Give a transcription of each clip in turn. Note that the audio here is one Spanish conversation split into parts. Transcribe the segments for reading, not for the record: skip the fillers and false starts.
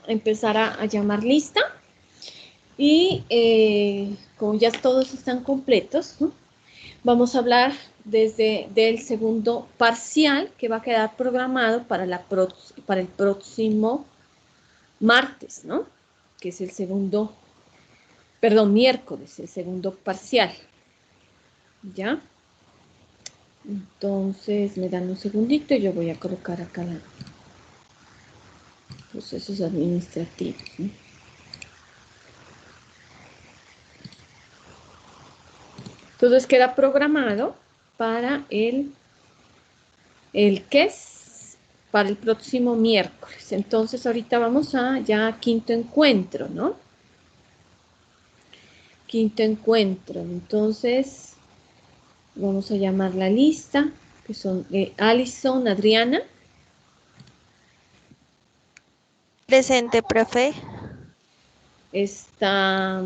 empezar a llamar lista y como ya todos están completos, ¿no? Vamos a hablar desde del segundo parcial que va a quedar programado para el próximo martes, ¿no? Que es el segundo, perdón, miércoles, el segundo parcial. ¿Ya? Entonces, me dan un segundito y yo voy a colocar acá los procesos administrativos, ¿no? Entonces, queda programado para ¿qué es? Para el próximo miércoles. Entonces, ahorita vamos a ya quinto encuentro, ¿no? Quinto encuentro. Entonces, vamos a llamar la lista, que son Alison, Adriana. Presente, profe. Está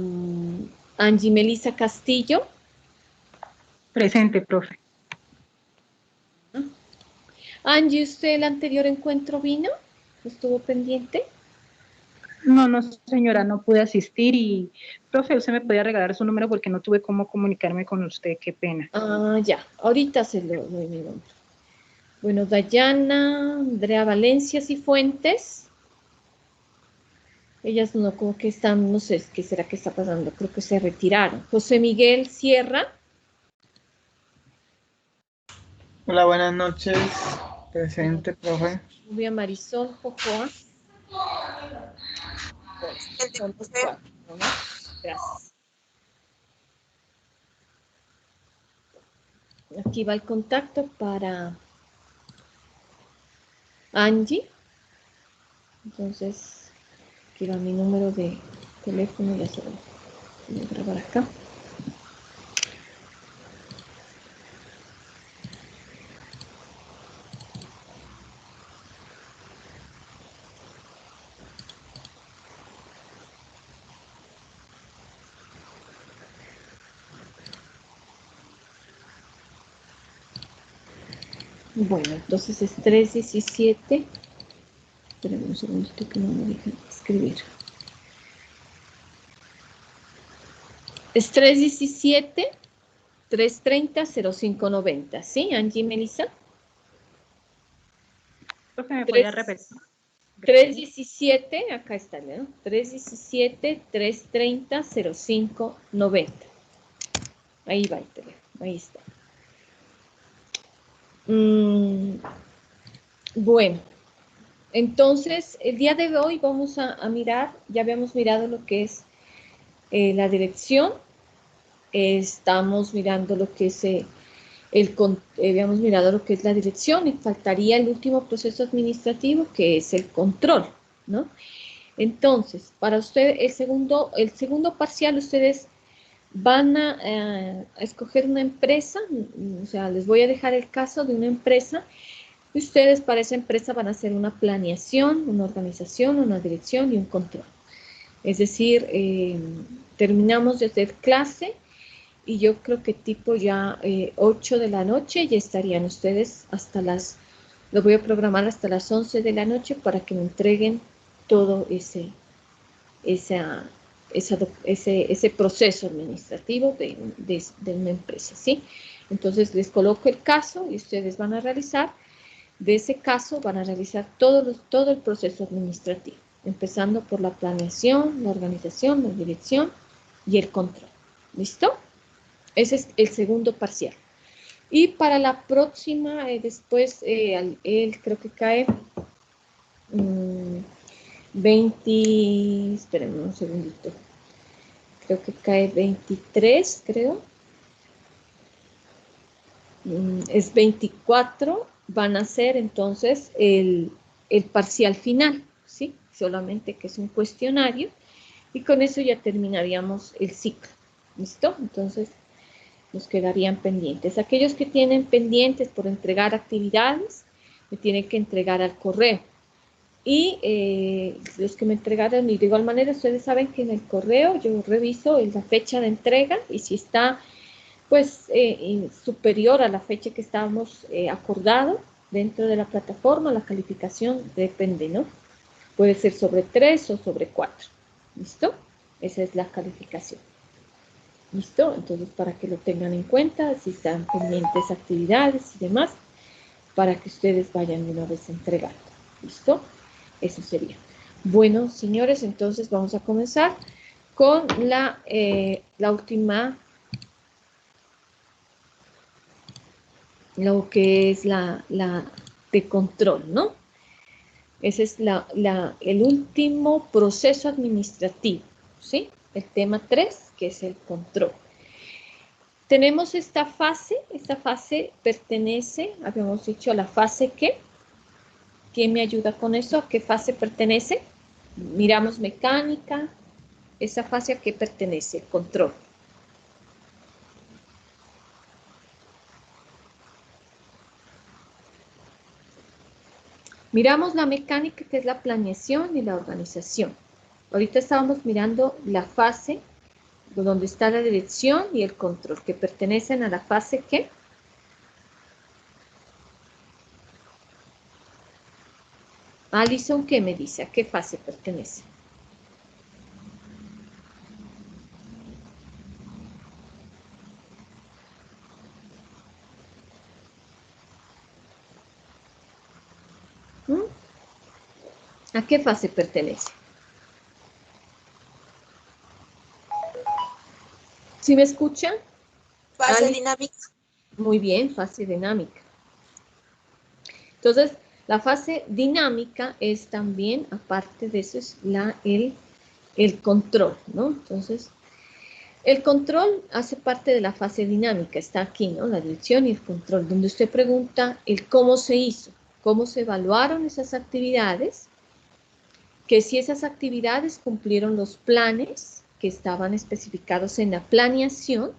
Angie Melissa Castillo. Presente, profe. Angie, ¿usted el anterior encuentro vino? ¿Estuvo pendiente? No, señora, no pude asistir y, profe, usted me podía regalar su número porque no tuve cómo comunicarme con usted, qué pena. Ah, ya, ahorita se lo doy mi nombre. Bueno, Dayana, Andrea Valencia y Fuentes. Ellas no, como que están, no sé, ¿qué será que está pasando? Creo que se retiraron. José Miguel Sierra. Hola, buenas noches. Presente, profe. Rubia Marisol Jocoa. Son los cuatro, ¿no? Gracias. Aquí va el contacto para Angie. Entonces, aquí va mi número de teléfono, ya se lo voy a grabar acá. Bueno, entonces es 317. Espérenme un segundito que no me dejan escribir. Es 317-330-0590. ¿Sí, Angie Melissa? Profe, ¿me podría repetir? 317, acá está, ¿no? 317-330-0590. Ahí va el teléfono, ahí está. Bueno, entonces el día de hoy vamos a mirar, ya habíamos mirado lo que es la dirección, estamos mirando lo que es habíamos mirado lo que es la dirección y faltaría el último proceso administrativo que es el control, ¿no? Entonces, para usted el segundo parcial ustedes van a escoger una empresa, o sea, les voy a dejar el caso de una empresa y ustedes para esa empresa van a hacer una planeación, una organización, una dirección y un control. Es decir, terminamos de hacer clase y yo creo que tipo ya 8 de la noche ya estarían ustedes lo voy a programar hasta las 11 de la noche para que me entreguen todo ese proceso administrativo de una empresa, ¿sí? Entonces les coloco el caso y ustedes van a realizar, de ese caso van a realizar todo el proceso administrativo, empezando por la planeación, la organización, la dirección y el control. ¿Listo? Ese es el segundo parcial. Y para la próxima, después, él creo que cae 20, espérenme un segundito, creo que cae 23, creo. Es 24, van a ser entonces el parcial final, ¿sí? Solamente que es un cuestionario y con eso ya terminaríamos el ciclo, ¿listo? Entonces nos quedarían pendientes. Aquellos que tienen pendientes por entregar actividades, me tienen que entregar al correo. Y los que me entregaron, y de igual manera, ustedes saben que en el correo yo reviso la fecha de entrega y si está pues superior a la fecha que estábamos acordado dentro de la plataforma, la calificación depende, ¿no? Puede ser sobre 3 o sobre 4. ¿Listo? Esa es la calificación. ¿Listo? Entonces, para que lo tengan en cuenta, si están pendientes actividades y demás, para que ustedes vayan de una vez entregando. ¿Listo? Eso sería. Bueno, señores, entonces vamos a comenzar con la última, lo que es la de control, ¿no? Ese es el último proceso administrativo, ¿sí? El tema 3, que es el control. Tenemos esta fase pertenece, habíamos dicho, a la fase ¿qué? ¿Quién me ayuda con eso? ¿A qué fase pertenece? Miramos mecánica, esa fase ¿a qué pertenece? Control. Miramos la mecánica, que es la planeación y la organización. Ahorita estábamos mirando la fase donde está la dirección y el control, que pertenecen a la fase ¿qué? Alison, ¿qué me dice? ¿A qué fase pertenece? ¿A qué fase pertenece? ¿Sí me escuchan? Fase dinámica. Muy bien, fase dinámica. Entonces, la fase dinámica es también, aparte de eso, es el control, ¿no? Entonces, el control hace parte de la fase dinámica, está aquí, ¿no? La dirección y el control, donde usted pregunta el cómo se hizo, cómo se evaluaron esas actividades, que si esas actividades cumplieron los planes que estaban especificados en la planeación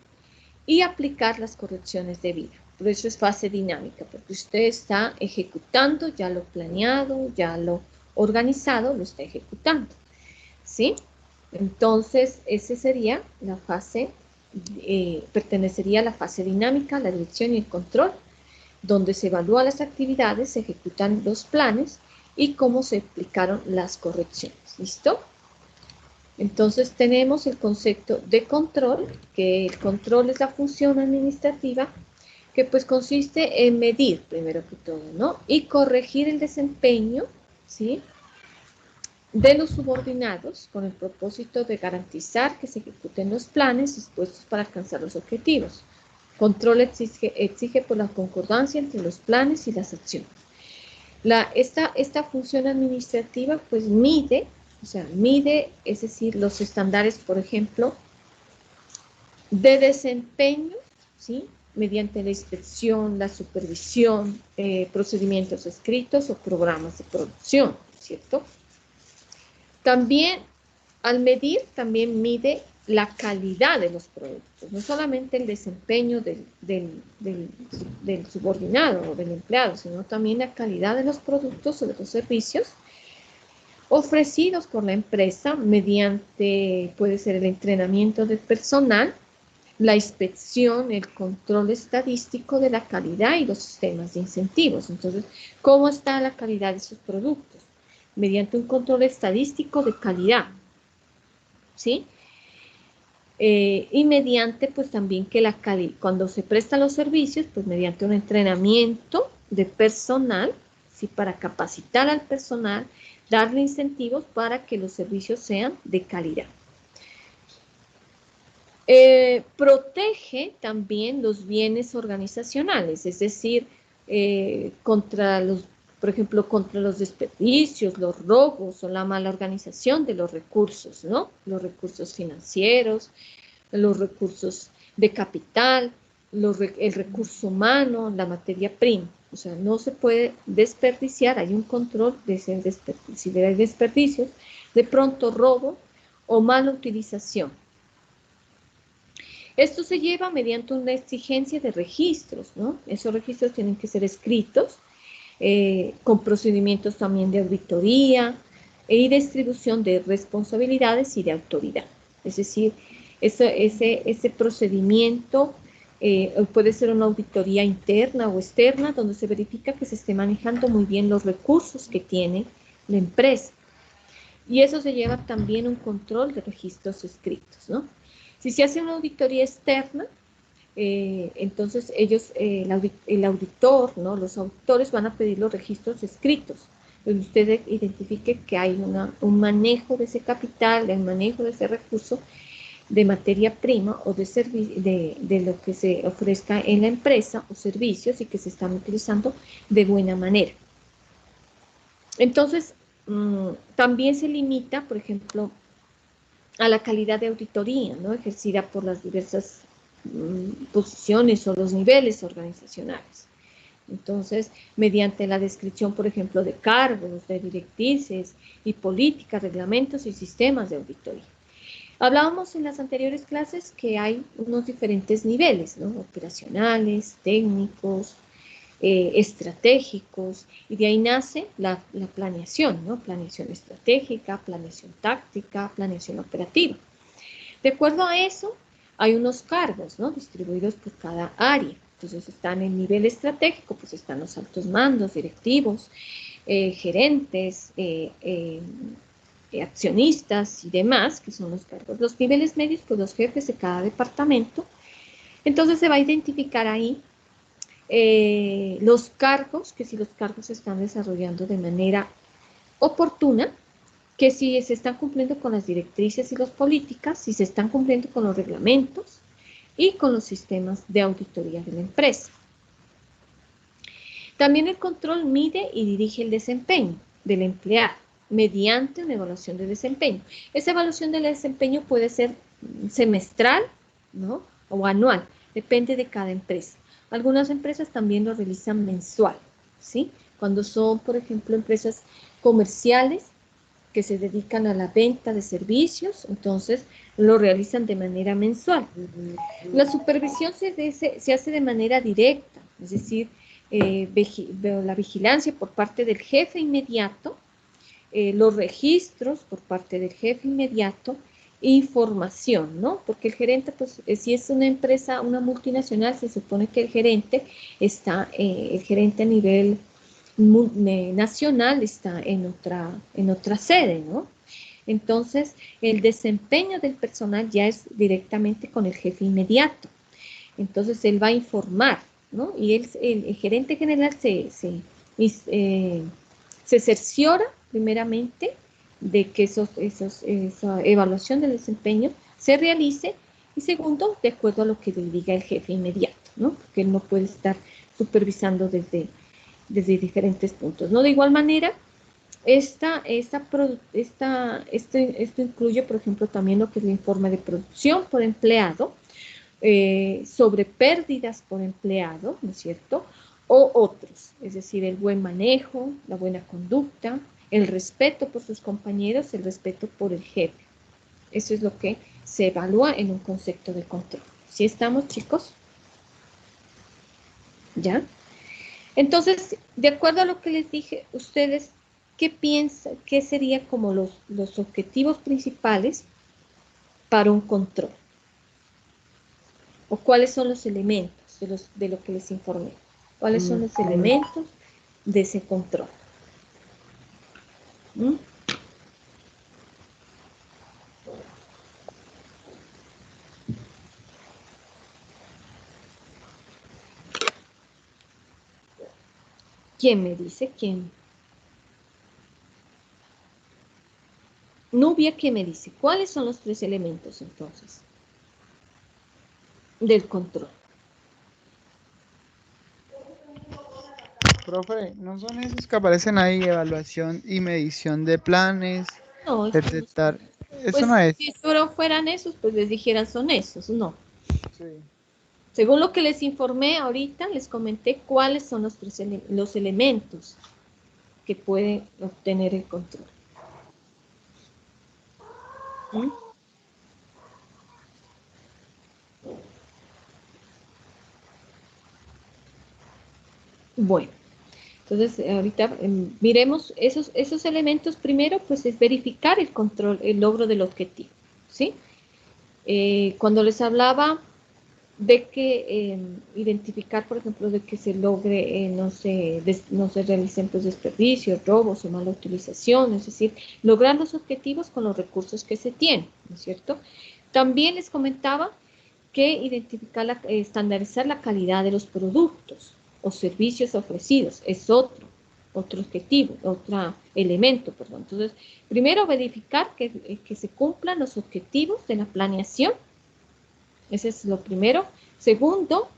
y aplicar las correcciones debidas. Por eso es fase dinámica, porque usted está ejecutando ya lo planeado, ya lo organizado, lo está ejecutando, ¿sí? Entonces, esa sería la fase, pertenecería a la fase dinámica, la dirección y el control, donde se evalúan las actividades, se ejecutan los planes y cómo se aplicaron las correcciones. ¿Listo? Entonces tenemos el concepto de control, que el control es la función administrativa que pues consiste en medir, primero que todo, ¿no? Y corregir el desempeño, ¿sí?, de los subordinados con el propósito de garantizar que se ejecuten los planes dispuestos para alcanzar los objetivos. Control exige por la concordancia entre los planes y las acciones. Esta función administrativa pues mide, es decir, los estándares, por ejemplo, de desempeño, ¿sí?, mediante la inspección, la supervisión, procedimientos escritos o programas de producción, ¿cierto? También, al medir, también mide la calidad de los productos, no solamente el desempeño del subordinado o del empleado, sino también la calidad de los productos o de los servicios ofrecidos por la empresa mediante, puede ser el entrenamiento del personal, la inspección, el control estadístico de la calidad y los sistemas de incentivos. Entonces, ¿cómo está la calidad de sus productos? Mediante un control estadístico de calidad, ¿sí? Y mediante, pues también que cuando se prestan los servicios, pues mediante un entrenamiento de personal, ¿sí?, para capacitar al personal, darle incentivos para que los servicios sean de calidad. Protege también los bienes organizacionales, es decir, por ejemplo, contra los desperdicios, los robos o la mala organización de los recursos, ¿no? Los recursos financieros, los recursos de capital, el recurso humano, la materia prima. O sea, no se puede desperdiciar, hay un control de ese desperdicio. Si hay desperdicios, de pronto robo o mala utilización. Esto se lleva mediante una exigencia de registros, ¿no? Esos registros tienen que ser escritos, con procedimientos también de auditoría y distribución de responsabilidades y de autoridad. Es decir, ese procedimiento puede ser una auditoría interna o externa, donde se verifica que se esté manejando muy bien los recursos que tiene la empresa. Y eso se lleva también un control de registros escritos, ¿no? Si se hace una auditoría externa, entonces ellos, el auditor, ¿no? Los auditores van a pedir los registros escritos, donde usted identifique que hay un manejo de ese capital, el manejo de ese recurso, de materia prima o de lo que se ofrezca en la empresa o servicios y que se están utilizando de buena manera. Entonces, también se limita, por ejemplo, a la calidad de auditoría, ¿no? Ejercida por las diversas posiciones o los niveles organizacionales. Entonces, mediante la descripción, por ejemplo, de cargos, de directrices y políticas, reglamentos y sistemas de auditoría. Hablábamos en las anteriores clases que hay unos diferentes niveles, ¿no? Operacionales, técnicos, estratégicos, y de ahí nace la planeación, ¿no? Planeación estratégica, planeación táctica, planeación operativa. De acuerdo a eso, hay unos cargos, ¿no? Distribuidos por cada área. Entonces están en nivel estratégico, pues están los altos mandos, directivos, gerentes, accionistas y demás, que son los cargos. Los niveles medios, pues los jefes de cada departamento. Entonces se va a identificar ahí los cargos, que si los cargos se están desarrollando de manera oportuna, que si se están cumpliendo con las directrices y las políticas, si se están cumpliendo con los reglamentos y con los sistemas de auditoría de la empresa. También el control mide y dirige el desempeño del empleado mediante una evaluación de desempeño. Esa evaluación del desempeño puede ser semestral, ¿no? O anual, depende de cada empresa. Algunas empresas también lo realizan mensual, ¿sí? Cuando son, por ejemplo, empresas comerciales que se dedican a la venta de servicios, entonces lo realizan de manera mensual. La supervisión se hace de manera directa, es decir, la vigilancia por parte del jefe inmediato, los registros por parte del jefe inmediato, información, ¿no? Porque el gerente, pues, si es una empresa, una multinacional, se supone que el gerente a nivel nacional está en otra sede, ¿no? Entonces, el desempeño del personal ya es directamente con el jefe inmediato. Entonces, él va a informar, ¿no? Y el gerente general se cerciora primeramente de que esa evaluación del desempeño se realice, y segundo, de acuerdo a lo que le diga el jefe inmediato, ¿no? Porque él no puede estar supervisando desde diferentes puntos, ¿no? De igual manera, esto incluye, por ejemplo, también lo que es el informe de producción por empleado, sobre pérdidas por empleado, ¿no es cierto? O otros, es decir, el buen manejo, la buena conducta, el respeto por sus compañeros, el respeto por el jefe. Eso es lo que se evalúa en un concepto de control. ¿Sí estamos, chicos? ¿Ya? Entonces, de acuerdo a lo que les dije, ustedes, ¿qué piensan? ¿Qué serían como los objetivos principales para un control? ¿O cuáles son los elementos de lo que les informé? ¿Cuáles son los elementos de ese control? ¿Mm? ¿Quién me dice? ¿Quién? Nubia, ¿qué me dice? ¿Cuáles son los 3 elementos entonces del control? Profe, ¿no son esos que aparecen ahí, evaluación y medición de planes, No, detectar? Eso pues no es. si solo fueran esos, pues les dijeran son esos, no. Sí. Según lo que les informé ahorita, les comenté cuáles son los elementos que puede obtener el control. ¿Mm? Bueno, entonces ahorita miremos esos elementos. Primero, pues es verificar el control, el logro del objetivo, ¿sí? Cuando les hablaba de que identificar, por ejemplo, de que se logre, no se realicen pues, desperdicios, robos o mala utilización, es decir, lograr los objetivos con los recursos que se tienen, ¿no es cierto? También les comentaba que identificar, estandarizar la calidad de los productos o servicios ofrecidos es otro objetivo, otro elemento, perdón. Entonces, primero verificar que se cumplan los objetivos de la planeación. Ese es lo primero. Segundo,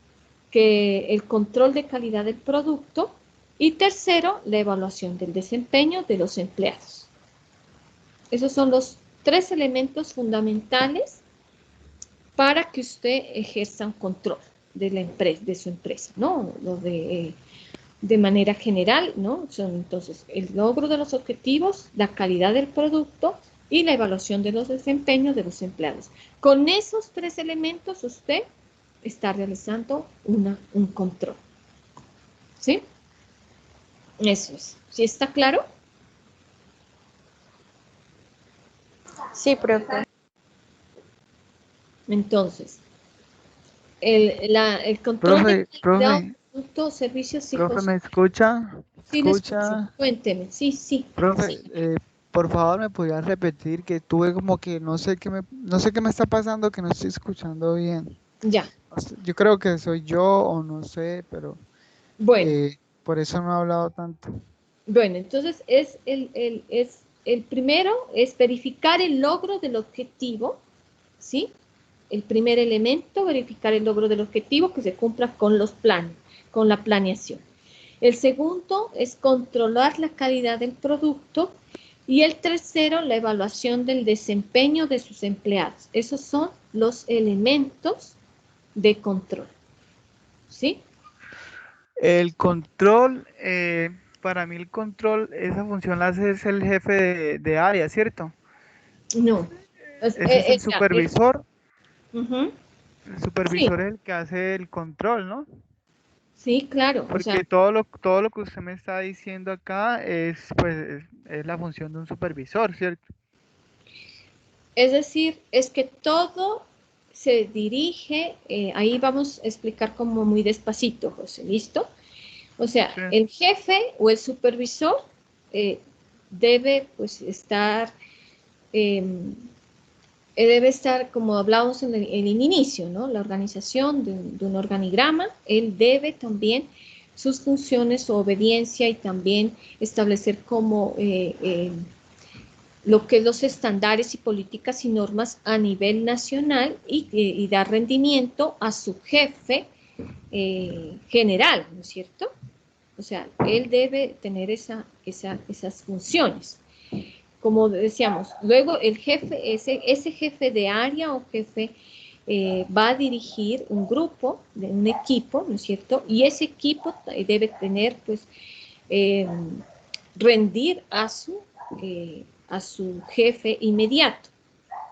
que el control de calidad del producto. Y tercero, la evaluación del desempeño de los empleados. Esos son los tres elementos fundamentales para que usted ejerza un control de la empresa, de su empresa, ¿no? De manera general, ¿no? Son entonces el logro de los objetivos, la calidad del producto y la evaluación de los desempeños de los empleados. Con esos tres elementos usted está realizando un control. ¿Sí? Eso es. ¿Sí está claro? Sí, profe. Entonces, el control de calidad Profe, de productos, servicios y profe, cosas. ¿me escucha? Sí, le escucho. ¿Escucha? Cuénteme. Sí, sí. Profe, Sí. por favor, ¿me podría repetir que tuve como que no sé qué me está pasando, que no estoy escuchando bien? Ya. O sea, yo creo que soy yo o no sé, pero Bueno. por eso no he hablado tanto. Bueno, entonces el primero es verificar el logro del objetivo, ¿sí? El primer elemento, verificar el logro del objetivo que se cumpla con los planes, con la planeación. El segundo es controlar la calidad del producto y el tercero, la evaluación del desempeño de sus empleados. Esos son los elementos de control, ¿sí? El control, para mí el control, esa función la hace es el jefe de área, ¿cierto? No. Ese es el Ya, supervisor. ujú. El Sí, supervisor es el que hace el control, ¿no? sí, claro. O sea, Porque todo lo que usted me está diciendo acá es, pues, es la función de un supervisor, ¿cierto? es decir, es que todo se dirige, ahí vamos a explicar como muy despacito, José, ¿listo? O sea, Sí. el jefe o el supervisor eh, debe pues estar, eh, debe estar, como hablábamos en el inicio, ¿no? La organización de un organigrama, él debe también sus funciones, su obediencia y también establecer como lo que es los estándares y políticas y normas a nivel nacional y dar rendimiento a su jefe general, ¿no es cierto? O sea, él debe tener esas funciones. Como decíamos, luego el jefe, ese jefe de área o jefe va a dirigir un grupo, un equipo, ¿no es cierto? Y ese equipo debe tener, pues, eh, rendir a su jefe inmediato,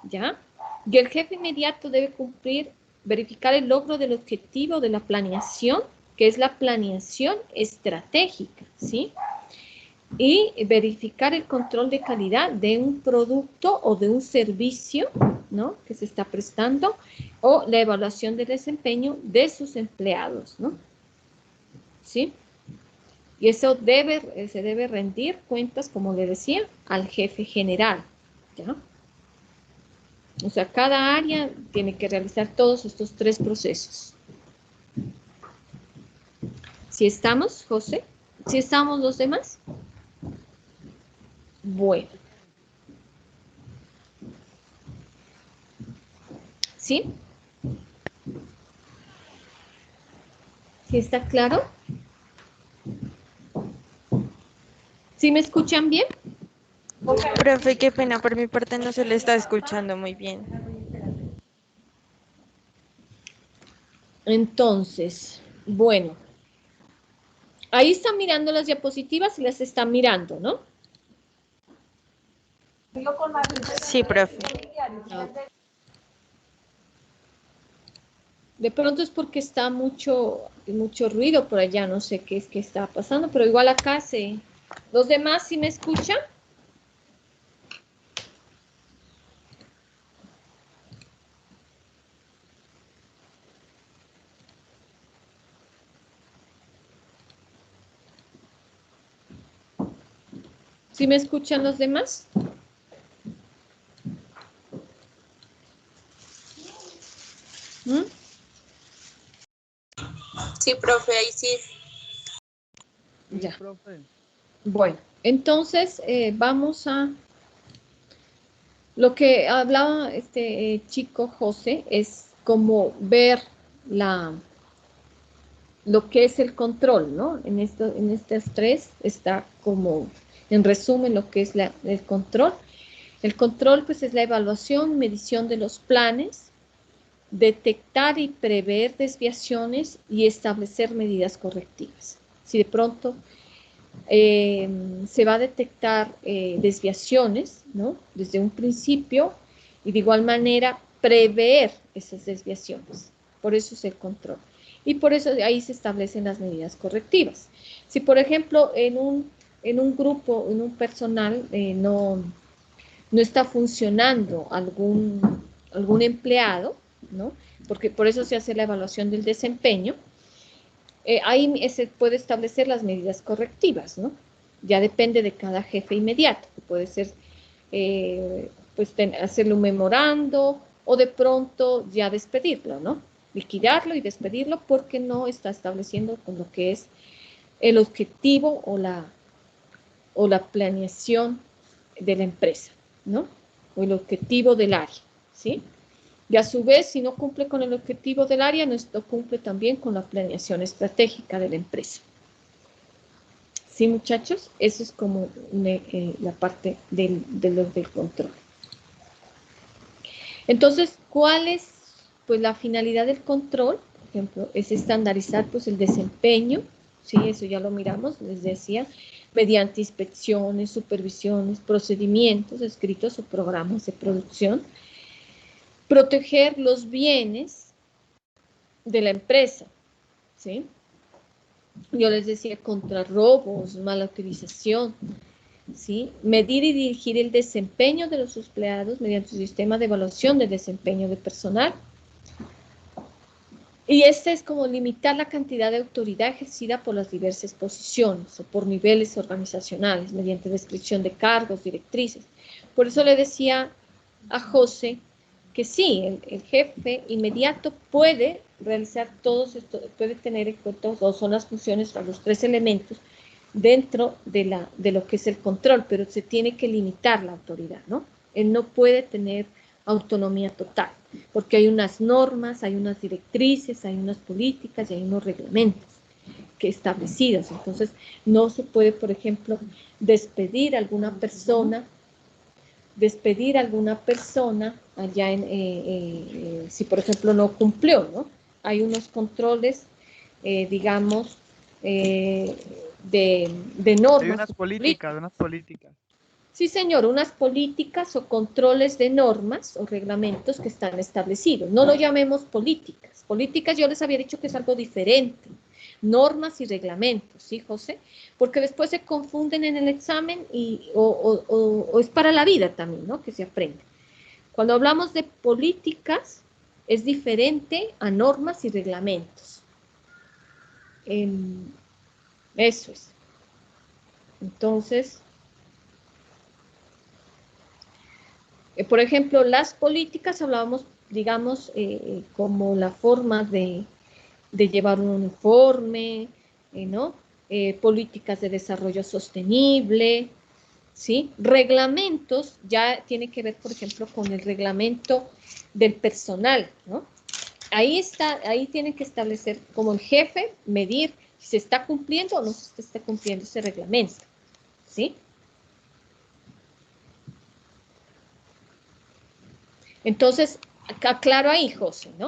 ¿ya? Y el jefe inmediato debe cumplir, verificar el logro del objetivo de la planeación, que es la planeación estratégica, ¿sí? Y verificar el control de calidad de un producto o de un servicio, ¿no? Que se está prestando, o la evaluación del desempeño de sus empleados, ¿no? ¿Sí? Y eso se debe rendir cuentas, como le decía, al jefe general, ¿ya? O sea, cada área tiene que realizar todos estos tres procesos. ¿Sí estamos, José? ¿Sí estamos los demás? Bueno. ¿Sí? ¿Sí está claro? ¿Sí me escuchan bien? Profe, qué pena, por mi parte no se le está escuchando muy bien. Entonces, bueno. Ahí están mirando las diapositivas y las están mirando, ¿no? Sí, profe. De pronto es porque está mucho ruido por allá, no sé qué es que está pasando, pero igual acá se... ¿Los demás sí me escuchan? ¿Sí me escuchan los demás? ¿Mm? Sí, profe, ahí sí. Ya. Profe. Bueno, entonces vamos a... Lo que hablaba este chico José es como ver lo que es el control, ¿no? En estos tres está como, en resumen, lo que es el control. El control, pues, es la evaluación, medición de los planes, detectar y prever desviaciones y establecer medidas correctivas. Si de pronto se va a detectar desviaciones, ¿no? Desde un principio y de igual manera prever esas desviaciones. Por eso es el control. Y por eso ahí se establecen las medidas correctivas. Si, por ejemplo, en un grupo, en un personal, no está funcionando algún empleado, ¿no? Porque por eso se hace la evaluación del desempeño, ahí se puede establecer las medidas correctivas, ¿no? Ya depende de cada jefe inmediato. Puede ser, pues, hacerle un memorando o de pronto ya despedirlo, ¿no? Liquidarlo y despedirlo porque no está estableciendo con lo que es el objetivo o la planeación de la empresa, ¿no? O el objetivo del área, ¿sí? Y a su vez, si no cumple con el objetivo del área, no cumple también con la planeación estratégica de la empresa. ¿Sí, muchachos? Eso es como la parte del control. Entonces, ¿cuál es pues la finalidad del control? Por ejemplo, es estandarizar pues el desempeño, ¿sí? Eso ya lo miramos, les decía, mediante inspecciones, supervisiones, procedimientos escritos o programas de producción. Proteger los bienes de la empresa, ¿sí? Yo les decía contra robos, mala utilización, ¿sí? Medir y dirigir el desempeño de los empleados mediante un sistema de evaluación del desempeño de personal. Y este es como limitar la cantidad de autoridad ejercida por las diversas posiciones o por niveles organizacionales mediante descripción de cargos, directrices. Por eso le decía a José que sí, el jefe inmediato puede realizar todos estos, puede tener en cuenta, o son las funciones, o los tres elementos dentro de lo que es el control, pero se tiene que limitar la autoridad, ¿no? Él no puede tener autonomía total, porque hay unas normas, hay unas directrices, hay unas políticas y hay unos reglamentos que establecidos. Entonces, no se puede, por ejemplo, despedir a alguna persona allá si por ejemplo no cumplió, ¿no? Hay unos controles, digamos, de Hay normas. unas políticas, unas políticas. Sí, señor, unas políticas o controles de normas o reglamentos que están establecidos. No lo llamemos políticas. Políticas yo les había dicho que es algo diferente. Normas y reglamentos, ¿sí, José? Porque después se confunden en el examen o es para la vida también, ¿no? Que se aprende. Cuando hablamos de políticas, es diferente a normas y reglamentos. Eso es. Entonces, por ejemplo, las políticas hablábamos, digamos, como la forma de llevar un uniforme, ¿no? Políticas de desarrollo sostenible, ¿sí? Reglamentos ya tiene que ver, por ejemplo, con el reglamento del personal, ¿no? Ahí tiene que establecer como el jefe, medir si se está cumpliendo o no se está cumpliendo ese reglamento, ¿sí? Entonces, aclaro ahí, José, ¿no?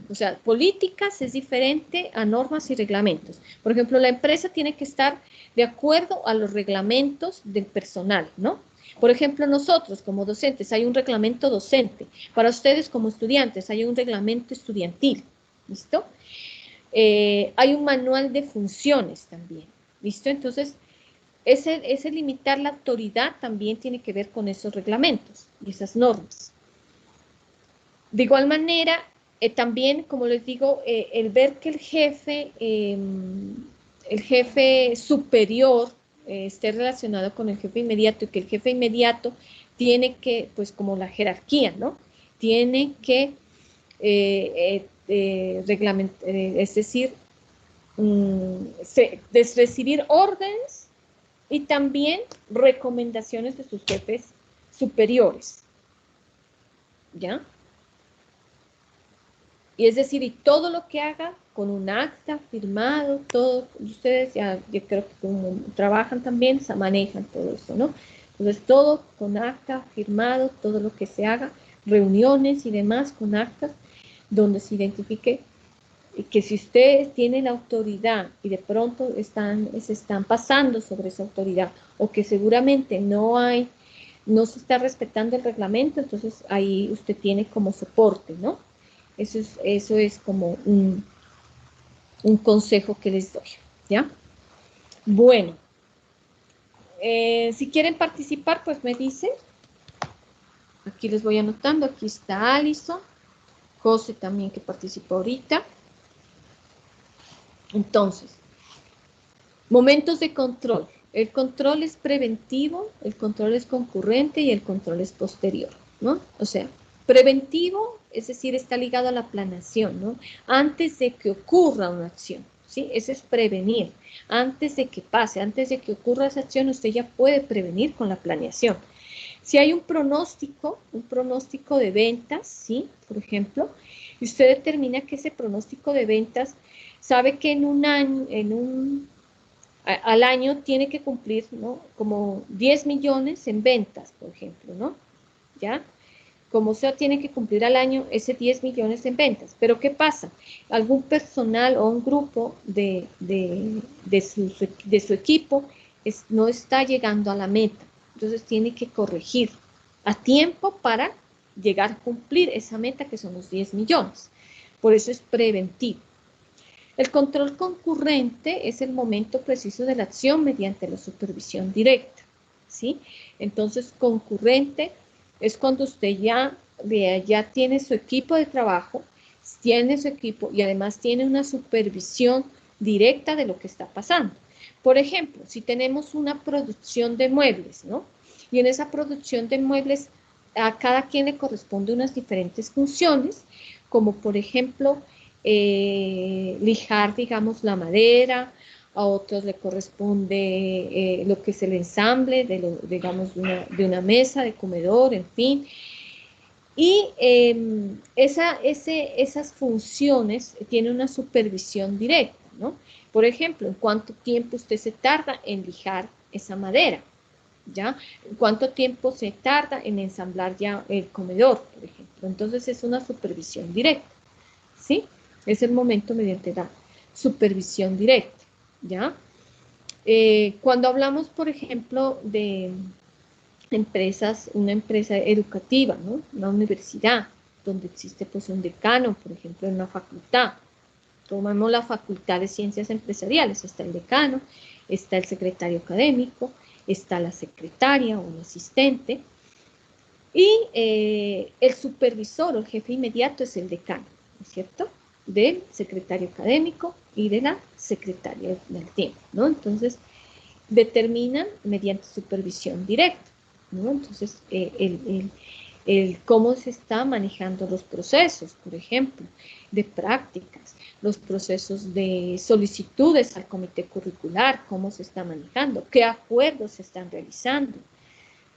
O sea, políticas es diferente a normas y reglamentos. Por ejemplo, la empresa tiene que estar de acuerdo a los reglamentos del personal, ¿no? Por ejemplo, nosotros como docentes hay un reglamento docente. Para ustedes como estudiantes hay un reglamento estudiantil, ¿listo? Hay un manual de funciones también, ¿listo? Entonces, ese limitar la autoridad también tiene que ver con esos reglamentos y esas normas. De igual manera, también, como les digo, el ver que el jefe superior, esté relacionado con el jefe inmediato y que el jefe inmediato tiene que, pues como la jerarquía, ¿no? Tiene que es decir, recibir órdenes y también recomendaciones de sus jefes superiores, ¿ya? Y es decir, y todo lo que haga con un acta firmado, todo, ustedes ya yo creo que como trabajan también, manejan todo eso, ¿no? Entonces, todo con acta firmado, todo lo que se haga, reuniones y demás con actas, donde se identifique que si ustedes tienen la autoridad y de pronto se están pasando sobre esa autoridad o que seguramente no se está respetando el reglamento, entonces ahí usted tiene como soporte, ¿no? Eso es como un consejo que les doy, ¿ya? Bueno, si quieren participar, pues me dicen. Aquí les voy anotando, aquí está Alison, José también que participó ahorita. Entonces, momentos de control. El control es preventivo, el control es concurrente y el control es posterior, ¿no? O sea, preventivo, es decir, está ligado a la planeación, ¿no? Antes de que ocurra una acción, ¿sí? Eso es prevenir. Antes de que pase, antes de que ocurra esa acción, usted ya puede prevenir con la planeación. Si hay un pronóstico de ventas, ¿sí? Por ejemplo, y usted determina que ese pronóstico de ventas sabe que en un año, al año tiene que cumplir, ¿no? Como 10 millones en ventas, por ejemplo, ¿no? ¿Ya? Como sea, tiene que cumplir al año ese 10 millones en ventas. Pero ¿qué pasa? Algún personal o un grupo de su equipo no está llegando a la meta. Entonces tiene que corregir a tiempo para llegar a cumplir esa meta que son los 10 millones. Por eso es preventivo. El control concurrente es el momento preciso de la acción mediante la supervisión directa, ¿sí? Entonces, concurrente es cuando usted ya tiene su equipo de trabajo, tiene su equipo y además tiene una supervisión directa de lo que está pasando. Por ejemplo, si tenemos una producción de muebles, ¿no? Y en esa producción de muebles a cada quien le corresponde unas diferentes funciones, como por ejemplo, lijar, digamos, la madera, a otros le corresponde lo que es el ensamble, digamos, de una mesa, de comedor, en fin. Y esas funciones tienen una supervisión directa, ¿no? Por ejemplo, ¿en cuánto tiempo usted se tarda en lijar esa madera? ¿Ya? ¿Cuánto tiempo se tarda en ensamblar ya el comedor, por ejemplo? Entonces es una supervisión directa, ¿sí? Es el momento mediante la supervisión directa, ¿ya? Cuando hablamos, por ejemplo, de empresas, una empresa educativa, ¿no? Una universidad, donde existe pues un decano, por ejemplo, en una facultad. Tomamos la facultad de ciencias empresariales, está el decano, está el secretario académico, está la secretaria o el asistente, y el supervisor o el jefe inmediato es el decano, ¿no es cierto? Del secretario académico y de la secretaria del tiempo, ¿no? Entonces, determinan mediante supervisión directa, ¿no? Entonces, cómo se está manejando los procesos, por ejemplo, de prácticas, los procesos de solicitudes al comité curricular, cómo se está manejando, qué acuerdos se están realizando,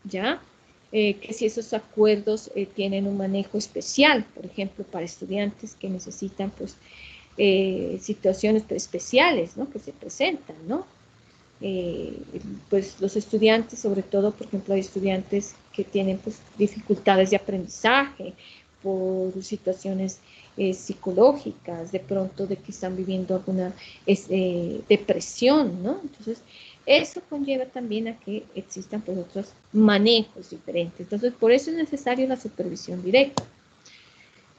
¿ya? Que si esos acuerdos tienen un manejo especial, por ejemplo, para estudiantes que necesitan, pues, situaciones especiales, ¿no? Que se presentan, ¿no? Pues los estudiantes, sobre todo, por ejemplo, hay estudiantes que tienen pues, dificultades de aprendizaje por situaciones psicológicas, de pronto de que están viviendo alguna depresión, ¿no? Entonces, eso conlleva también a que existan pues, otros manejos diferentes. Entonces, por eso es necesario la supervisión directa.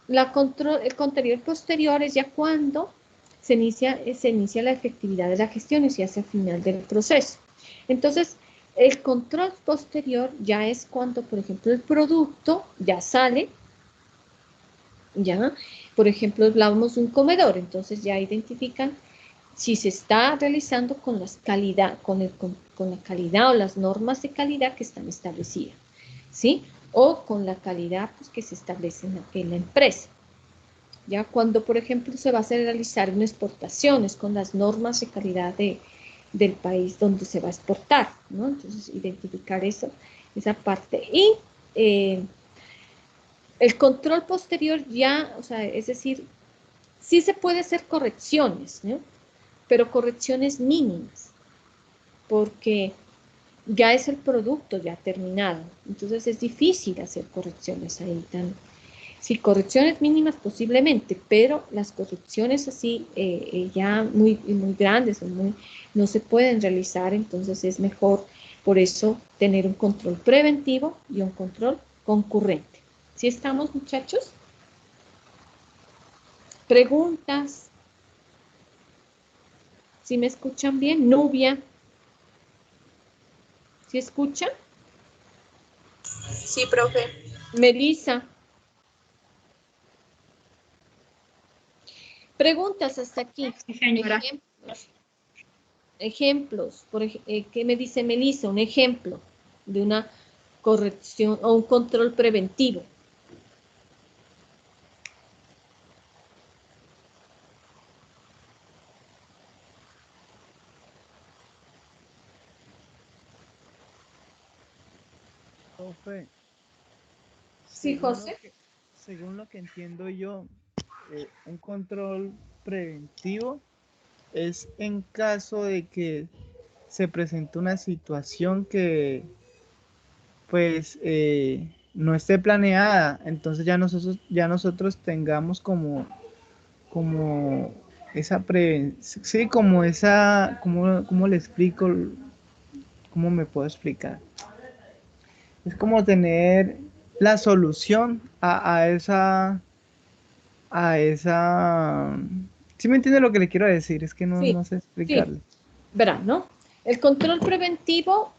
El control posterior es ya cuando se inicia la efectividad de la gestión y se hace al final del proceso. Entonces, el control posterior ya es cuando, por ejemplo, el producto ya sale, ya, por ejemplo, hablamos de un comedor, entonces ya identifican si se está realizando con con la calidad o las normas de calidad que están establecidas, ¿sí? O con la calidad pues, que se establece en la empresa. Ya cuando, por ejemplo, se va a realizar una exportación, es con las normas de calidad del país donde se va a exportar, ¿no? Entonces, identificar eso, esa parte. Y el control posterior ya, o sea, es decir, sí se puede hacer correcciones, ¿no? Pero correcciones mínimas, porque ya es el producto ya terminado. Entonces es difícil hacer correcciones ahí tan. Sí, correcciones mínimas posiblemente, pero las correcciones así ya muy, muy grandes no se pueden realizar, entonces es mejor por eso tener un control preventivo y un control concurrente. ¿Sí estamos, muchachos? ¿Preguntas? ¿Sí me escuchan bien? Nubia, ¿sí escuchan? Sí, profe. Melissa. Preguntas hasta aquí. Sí, señora. Ejemplos. ¿Qué me dice Melissa? Un ejemplo de una corrección o un control preventivo. Profe, Sí, José. según lo que entiendo yo, un control preventivo es en caso de que se presente una situación que pues no esté planeada, entonces ya nosotros tengamos como esa sí, como esa, ¿cómo le explico? ¿Cómo me puedo explicar? Es como tener la solución a esa, ¿sí me entiende lo que le quiero decir? Es que no, Sí, no sé sí. explicarle. Verá, ¿no? El control preventivo,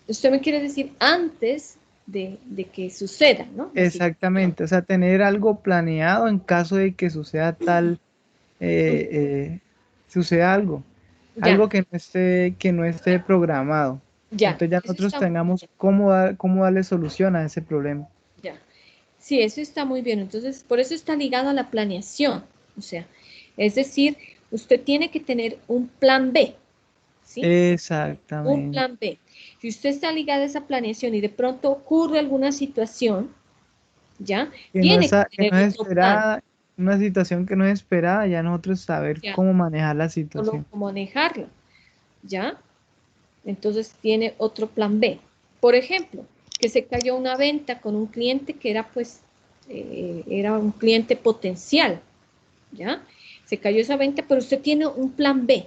usted me quiere decir antes de que suceda, ¿no? La situación. Exactamente, o sea, tener algo planeado en caso de que suceda Mm, eh, eh, suceda ya, algo que no esté programado. ya. Entonces ya Eso nosotros está muy tengamos bien. cómo darle solución a ese problema. Ya. Sí, eso está muy bien. Entonces, por eso está ligado a la planeación. O sea, es decir, usted tiene que tener un plan B, ¿sí? Un Exactamente. plan B. Si usted está ligado a esa planeación y de pronto ocurre alguna situación, ¿ya? Que no Tiene es, que que tener no es otro plan, esperada, una situación que no es esperada, ya nosotros saber ¿ya? cómo manejar la Solo situación. cómo manejarlo, ¿ya? Entonces tiene otro plan B. Por ejemplo, que se cayó una venta con un cliente que era pues, era un cliente potencial, ¿ya? Se cayó esa venta, pero usted tiene un plan B,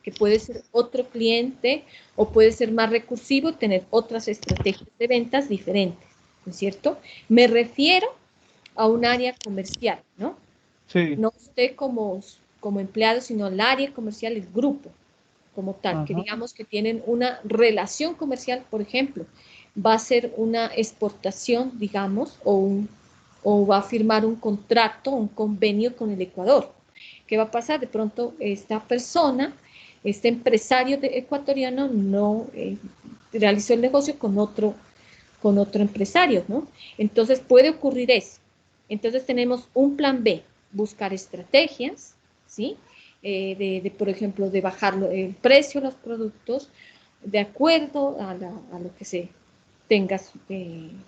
que puede ser otro cliente o puede ser más recursivo, tener otras estrategias de ventas diferentes, ¿no es cierto? Me refiero a un área comercial, ¿no? Sí. No usted como empleado, sino el área comercial, el grupo como tal, que Ajá. digamos que tienen una relación comercial, por ejemplo, va a ser una exportación, digamos, o va a firmar un contrato, un convenio con el Ecuador. ¿Qué va a pasar? De pronto esta persona, este empresario ecuatoriano no realizó el negocio con otro empresario, ¿no? Entonces puede ocurrir eso. Entonces tenemos un plan B, buscar estrategias, ¿sí? Por ejemplo, de bajar el precio de los productos de acuerdo a lo que se tenga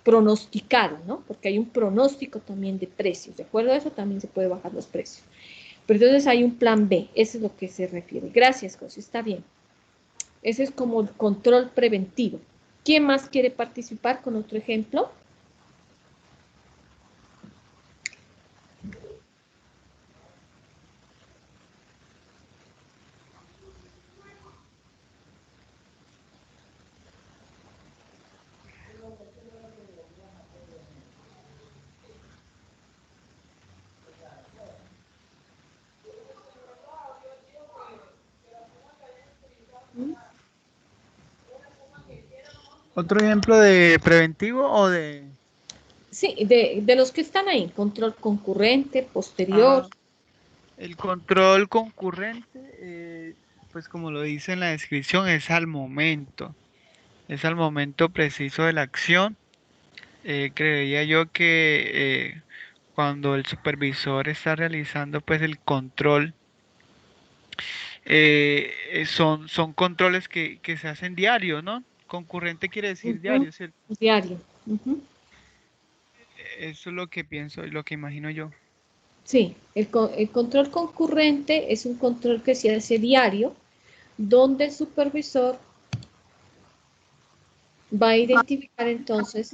pronosticado, ¿no? Porque hay un pronóstico también de precios. De acuerdo a eso también se puede bajar los precios. Pero entonces hay un plan B, eso es lo que se refiere. Gracias, José, está bien. Ese es como el control preventivo. ¿Quién más quiere participar con otro ejemplo? ¿Otro ejemplo de preventivo o de...? Sí, de los que están ahí, control concurrente, posterior. Ah, el control concurrente, pues como lo dice en la descripción, es al momento preciso de la acción. Creería yo que cuando el supervisor está realizando pues el control, son controles que se hacen diario, ¿no? Concurrente quiere decir Ujú, diario, ¿cierto? diario. Ujú. Eso es lo que pienso y lo que imagino yo. Sí, el control concurrente es un control que se hace diario, donde el supervisor va a identificar entonces,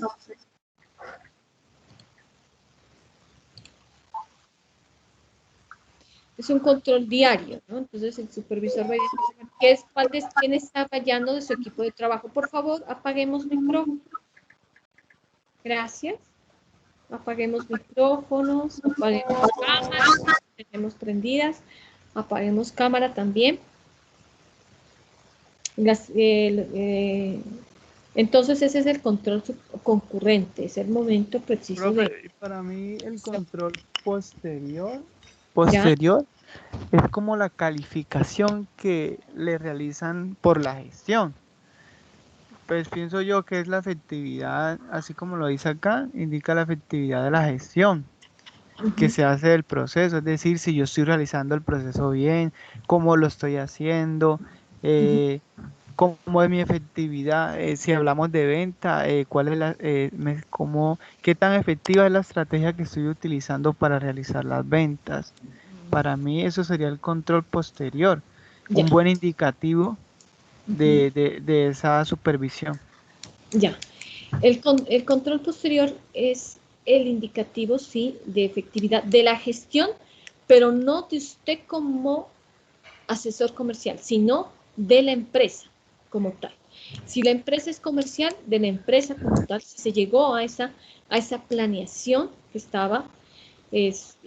es un control diario, ¿no? Entonces el supervisor va a identificar quién está fallando de su equipo de trabajo. Por favor, apaguemos micrófono. Gracias. Apaguemos micrófonos, apaguemos cámaras, tenemos prendidas, apaguemos cámara también. Entonces ese es el control concurrente, es el momento preciso de... Profe, para mí el control posterior, ¿Ya? es como la calificación que le realizan por la gestión. Pues pienso yo que es la efectividad, así como lo dice acá, indica la efectividad de la gestión que Ujú, se hace del proceso, es decir, si yo estoy realizando el proceso bien, cómo lo estoy haciendo, ujú. eh, cómo es mi efectividad, si hablamos de venta, cuál es qué tan efectiva es la estrategia que estoy utilizando para realizar las ventas. Para mí eso sería el control posterior, Ya, un buen indicativo ujú, de esa supervisión. ya. El control posterior es el indicativo, sí, de efectividad de la gestión, pero no de usted como asesor comercial, sino de la empresa como tal. Si la empresa es comercial, de la empresa como tal, si se llegó a esa planeación que estaba es,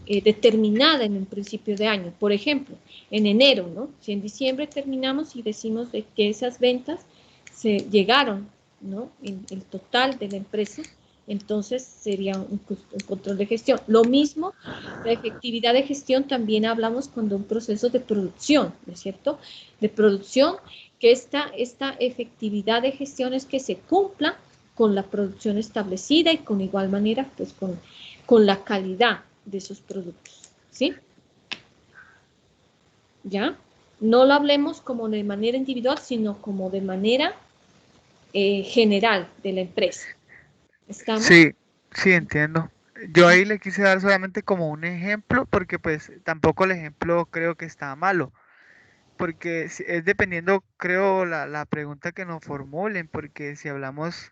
determinada en un principio de año. Por ejemplo, en enero, ¿no? Si en diciembre terminamos y decimos de que esas ventas se llegaron, ¿no? En el total de la empresa, entonces sería un control de gestión. Lo mismo, la efectividad de gestión también hablamos cuando un proceso de producción, ¿no es cierto? De producción, que esta efectividad de gestión es que se cumpla con la producción establecida y con igual manera, pues con la calidad de esos productos, ¿sí? ¿Ya? No lo hablemos como de manera individual, sino como de manera general de la empresa. ¿Estamos? Sí, sí, entiendo. Yo ahí le quise dar solamente como un ejemplo, porque pues tampoco el ejemplo creo que está malo, porque es dependiendo, creo, la pregunta que nos formulen, porque si hablamos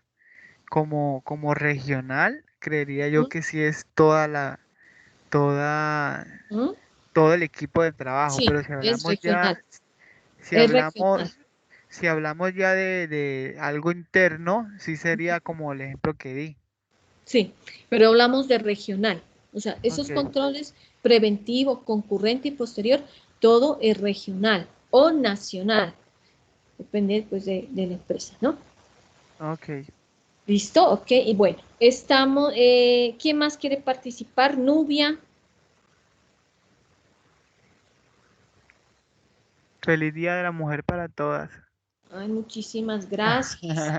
como regional, creería yo ¿Mm? que sí es toda, ¿Mm? todo el equipo de trabajo, Sí, pero si es hablamos regional. ya, si Es regional. hablamos, si hablamos ya de algo interno, sí sería como el ejemplo que di. Sí, pero hablamos de regional. O sea, esos Ok, controles preventivo, concurrente y posterior, todo es regional o nacional. Depende pues de la empresa, ¿no? ok. ¿Listo? Ok, y bueno, estamos, ¿quién más quiere participar? Nubia. Feliz Día de la Mujer para todas. Ay, muchísimas gracias.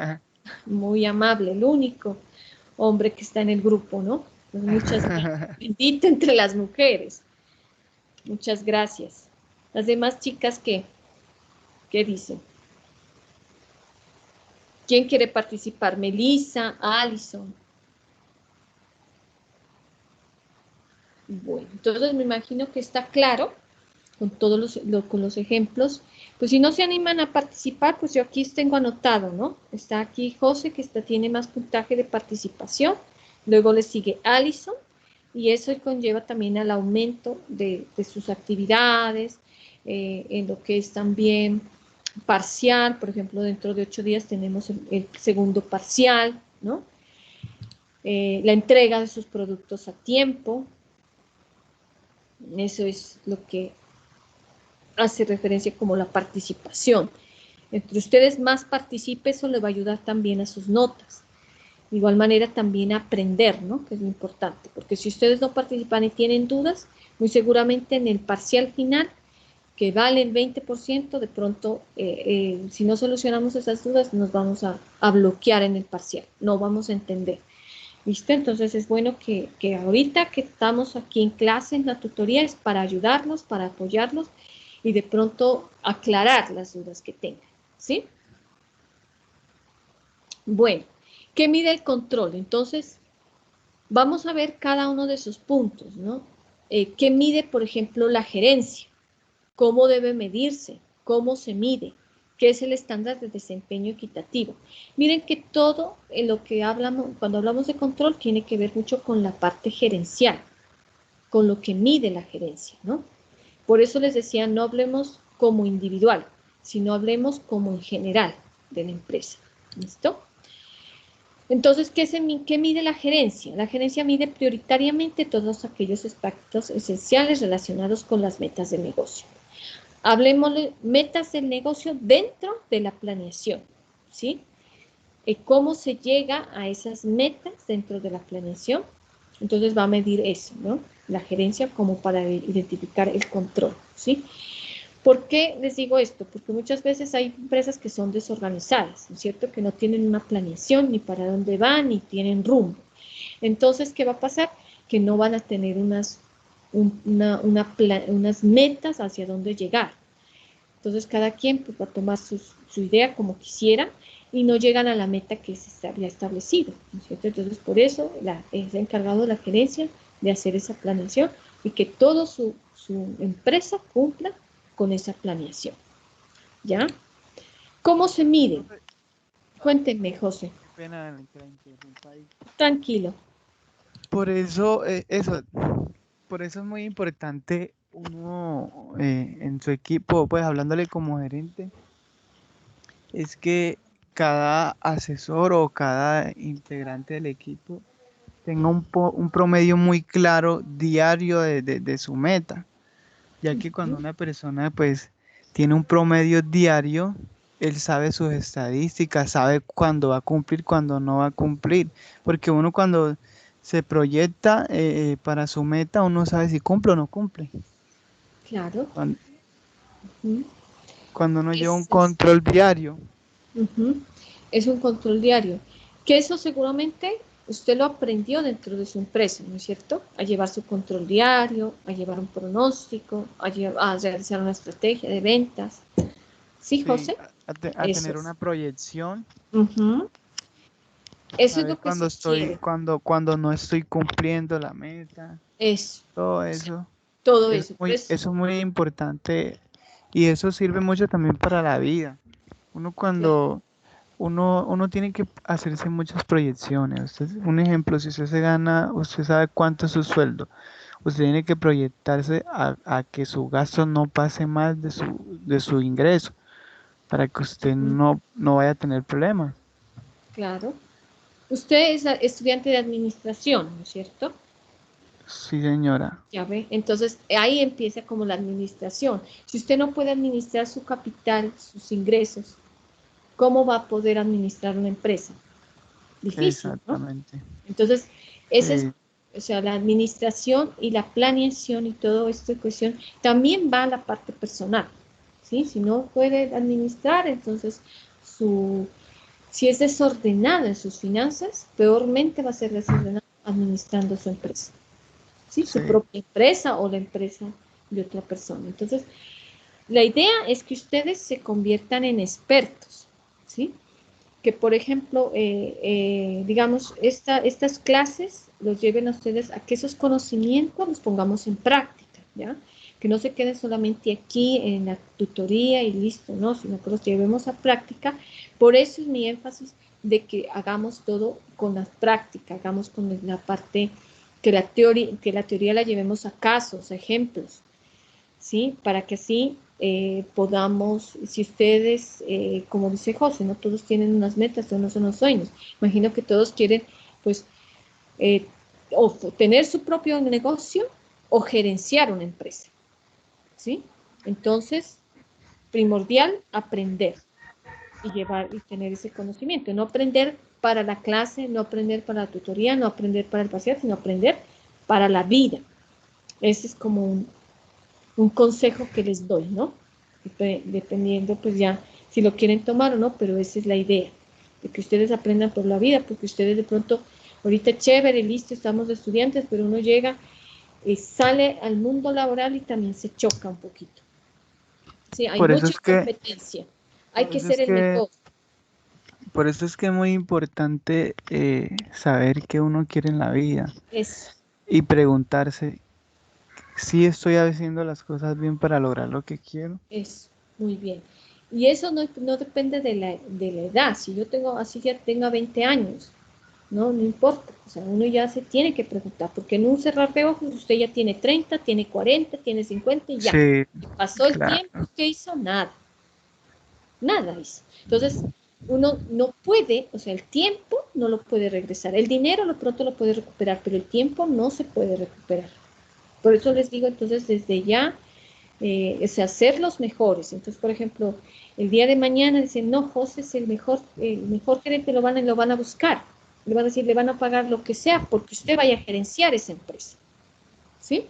Muy amable, el único hombre que está en el grupo, ¿no? Pues muchas gracias. Bendito entre las mujeres. Muchas gracias. Las demás chicas, ¿qué dicen? ¿Quién quiere participar? Melissa, Alison. Bueno, entonces me imagino que está claro con todos con los ejemplos. Pues si no se animan a participar, pues yo aquí tengo anotado, ¿no? Está aquí José, que tiene más puntaje de participación. Luego le sigue Allison, y eso conlleva también al aumento de sus actividades, en lo que es también parcial. Por ejemplo, dentro de 8 días tenemos el segundo parcial, ¿no? La entrega de sus productos a tiempo. Eso es lo que hace referencia como la participación. Entre ustedes más participe, eso le va a ayudar también a sus notas. De igual manera también a aprender, ¿no? Que es lo importante, porque si ustedes no participan y tienen dudas, muy seguramente en el parcial final que vale el 20%, de pronto, si no solucionamos esas dudas, nos vamos a bloquear en el parcial, no vamos a entender. ¿Listo? Entonces es bueno que ahorita que estamos aquí en clase, en la tutoría, es para ayudarlos, para apoyarlos y de pronto aclarar las dudas que tengan, ¿sí? Bueno, ¿qué mide el control? Entonces, vamos a ver cada uno de esos puntos, ¿no? ¿Qué mide, por ejemplo, la gerencia? ¿Cómo debe medirse? ¿Cómo se mide? ¿Qué es el estándar de desempeño equitativo? Miren que todo en lo que hablamos, cuando hablamos de control, tiene que ver mucho con la parte gerencial, con lo que mide la gerencia, ¿no? Por eso les decía, no hablemos como individual, sino hablemos como en general de la empresa. ¿Listo? Entonces, ¿qué mide la gerencia? La gerencia mide prioritariamente todos aquellos aspectos esenciales relacionados con las metas del negocio. Hablemos de metas del negocio dentro de la planeación, ¿sí? ¿Cómo se llega a esas metas dentro de la planeación? Entonces va a medir eso, ¿no? La gerencia como para identificar el control, ¿sí? ¿Por qué les digo esto? Porque muchas veces hay empresas que son desorganizadas, ¿no es cierto? Que no tienen una planeación, ni para dónde van, ni tienen rumbo. Entonces, ¿qué va a pasar? Que no van a tener unas metas hacia dónde llegar. Entonces, cada quien pues, va a tomar su idea como quisiera y no llegan a la meta que se había establecido, ¿no es cierto? Entonces, por eso es encargado de la gerencia de hacer esa planeación y que toda su empresa cumpla con esa planeación. ¿Ya? ¿Cómo se mide? Cuéntenme, José. Qué pena que la interrumpa ahí. Tranquilo. Por eso, por eso es muy importante uno en su equipo, pues hablándole como gerente, es que cada asesor o cada integrante del equipo tenga un promedio muy claro diario de su meta, ya que cuando una persona pues tiene un promedio diario, él sabe sus estadísticas, sabe cuándo va a cumplir, cuándo no va a cumplir, porque uno cuando se proyecta para su meta, uno sabe si cumple o no cumple. Claro. Cuando, Ujú. cuando uno lleva un Es, control diario. ujú. Es un control diario. Que eso seguramente usted lo aprendió dentro de su empresa, ¿no es cierto? A llevar su control diario, a llevar un pronóstico, a realizar una estrategia de ventas. ¿Sí, Sí, José? a Eso tener es. una proyección, Ujú. Eso es saber lo que se quiere. cuando no estoy cumpliendo la meta, Es todo eso. todo eso. Pues, Eso es muy importante y eso sirve mucho también para la vida. Uno claro. cuando uno tiene que hacerse muchas proyecciones. Un ejemplo, si usted se gana, usted sabe cuánto es su sueldo. Usted tiene que proyectarse a que su gasto no pase más de su ingreso para que usted Ujú. no vaya a tener problemas. Claro. Usted es estudiante de administración, ¿no es cierto? Sí, señora. Ya ve. Entonces, ahí empieza como la administración. Si usted no puede administrar su capital, sus ingresos, ¿cómo va a poder administrar una empresa? Difícil, ¿no? Exactamente. Entonces, esa es, Sí, o sea, la administración y la planeación y todo esto de cuestión también va a la parte personal, ¿sí? Si no puede administrar, entonces si es desordenado en sus finanzas, peormente va a ser desordenado administrando su empresa, ¿sí? Su sí, propia empresa o la empresa de otra persona. Entonces, la idea es que ustedes se conviertan en expertos, ¿sí? Que, por ejemplo, digamos, estas clases los lleven a ustedes a que esos conocimientos los pongamos en práctica, ¿ya? Que no se queden solamente aquí en la tutoría y listo, ¿no? Sino que los llevemos a práctica. Por eso es mi énfasis de que hagamos todo con la práctica, hagamos con la parte que la teoría la llevemos a casos, a ejemplos, ¿sí? Para que así podamos, si ustedes, como dice José, ¿no? Todos tienen unas metas, unos son unos sueños. Imagino que todos quieren, pues, eh, o tener su propio negocio o gerenciar una empresa, ¿sí? Entonces, primordial, aprender y llevar y tener ese conocimiento. No aprender para la clase, no aprender para la tutoría, no aprender para el parcial, sino aprender para la vida. Ese es como un consejo que les doy, ¿no? Dependiendo, pues ya, si lo quieren tomar o no, pero esa es la idea, de que ustedes aprendan por la vida, porque ustedes de pronto, ahorita chévere, listo, estamos de estudiantes, pero uno llega y sale al mundo laboral y también se choca un poquito. Sí, hay Por eso mucha es que, competencia, hay por que eso ser es el que, mejor. por eso es que es muy importante saber qué uno quiere en la vida Eso, y preguntarse si estoy haciendo las cosas bien para lograr lo que quiero. eso, muy bien. Y eso no depende de la edad. Si yo tengo, así ya tenga 20 años, no importa. O sea, uno ya se tiene que preguntar, porque en un cerrar de ojos usted ya tiene 30, tiene 40, tiene 50 y ya. Sí, Pasó el claro. tiempo, ¿qué hizo? Nada, nada hizo. Entonces, uno no puede, o sea, el tiempo no lo puede regresar. El dinero lo pronto lo puede recuperar, pero el tiempo no se puede recuperar. Por eso les digo, entonces, desde ya, es hacer los mejores. Entonces, por ejemplo, el día de mañana dicen, no, José es el mejor gerente, lo van a buscar. Le van a decir, le van a pagar lo que sea porque usted vaya a gerenciar esa empresa. ¿Sí?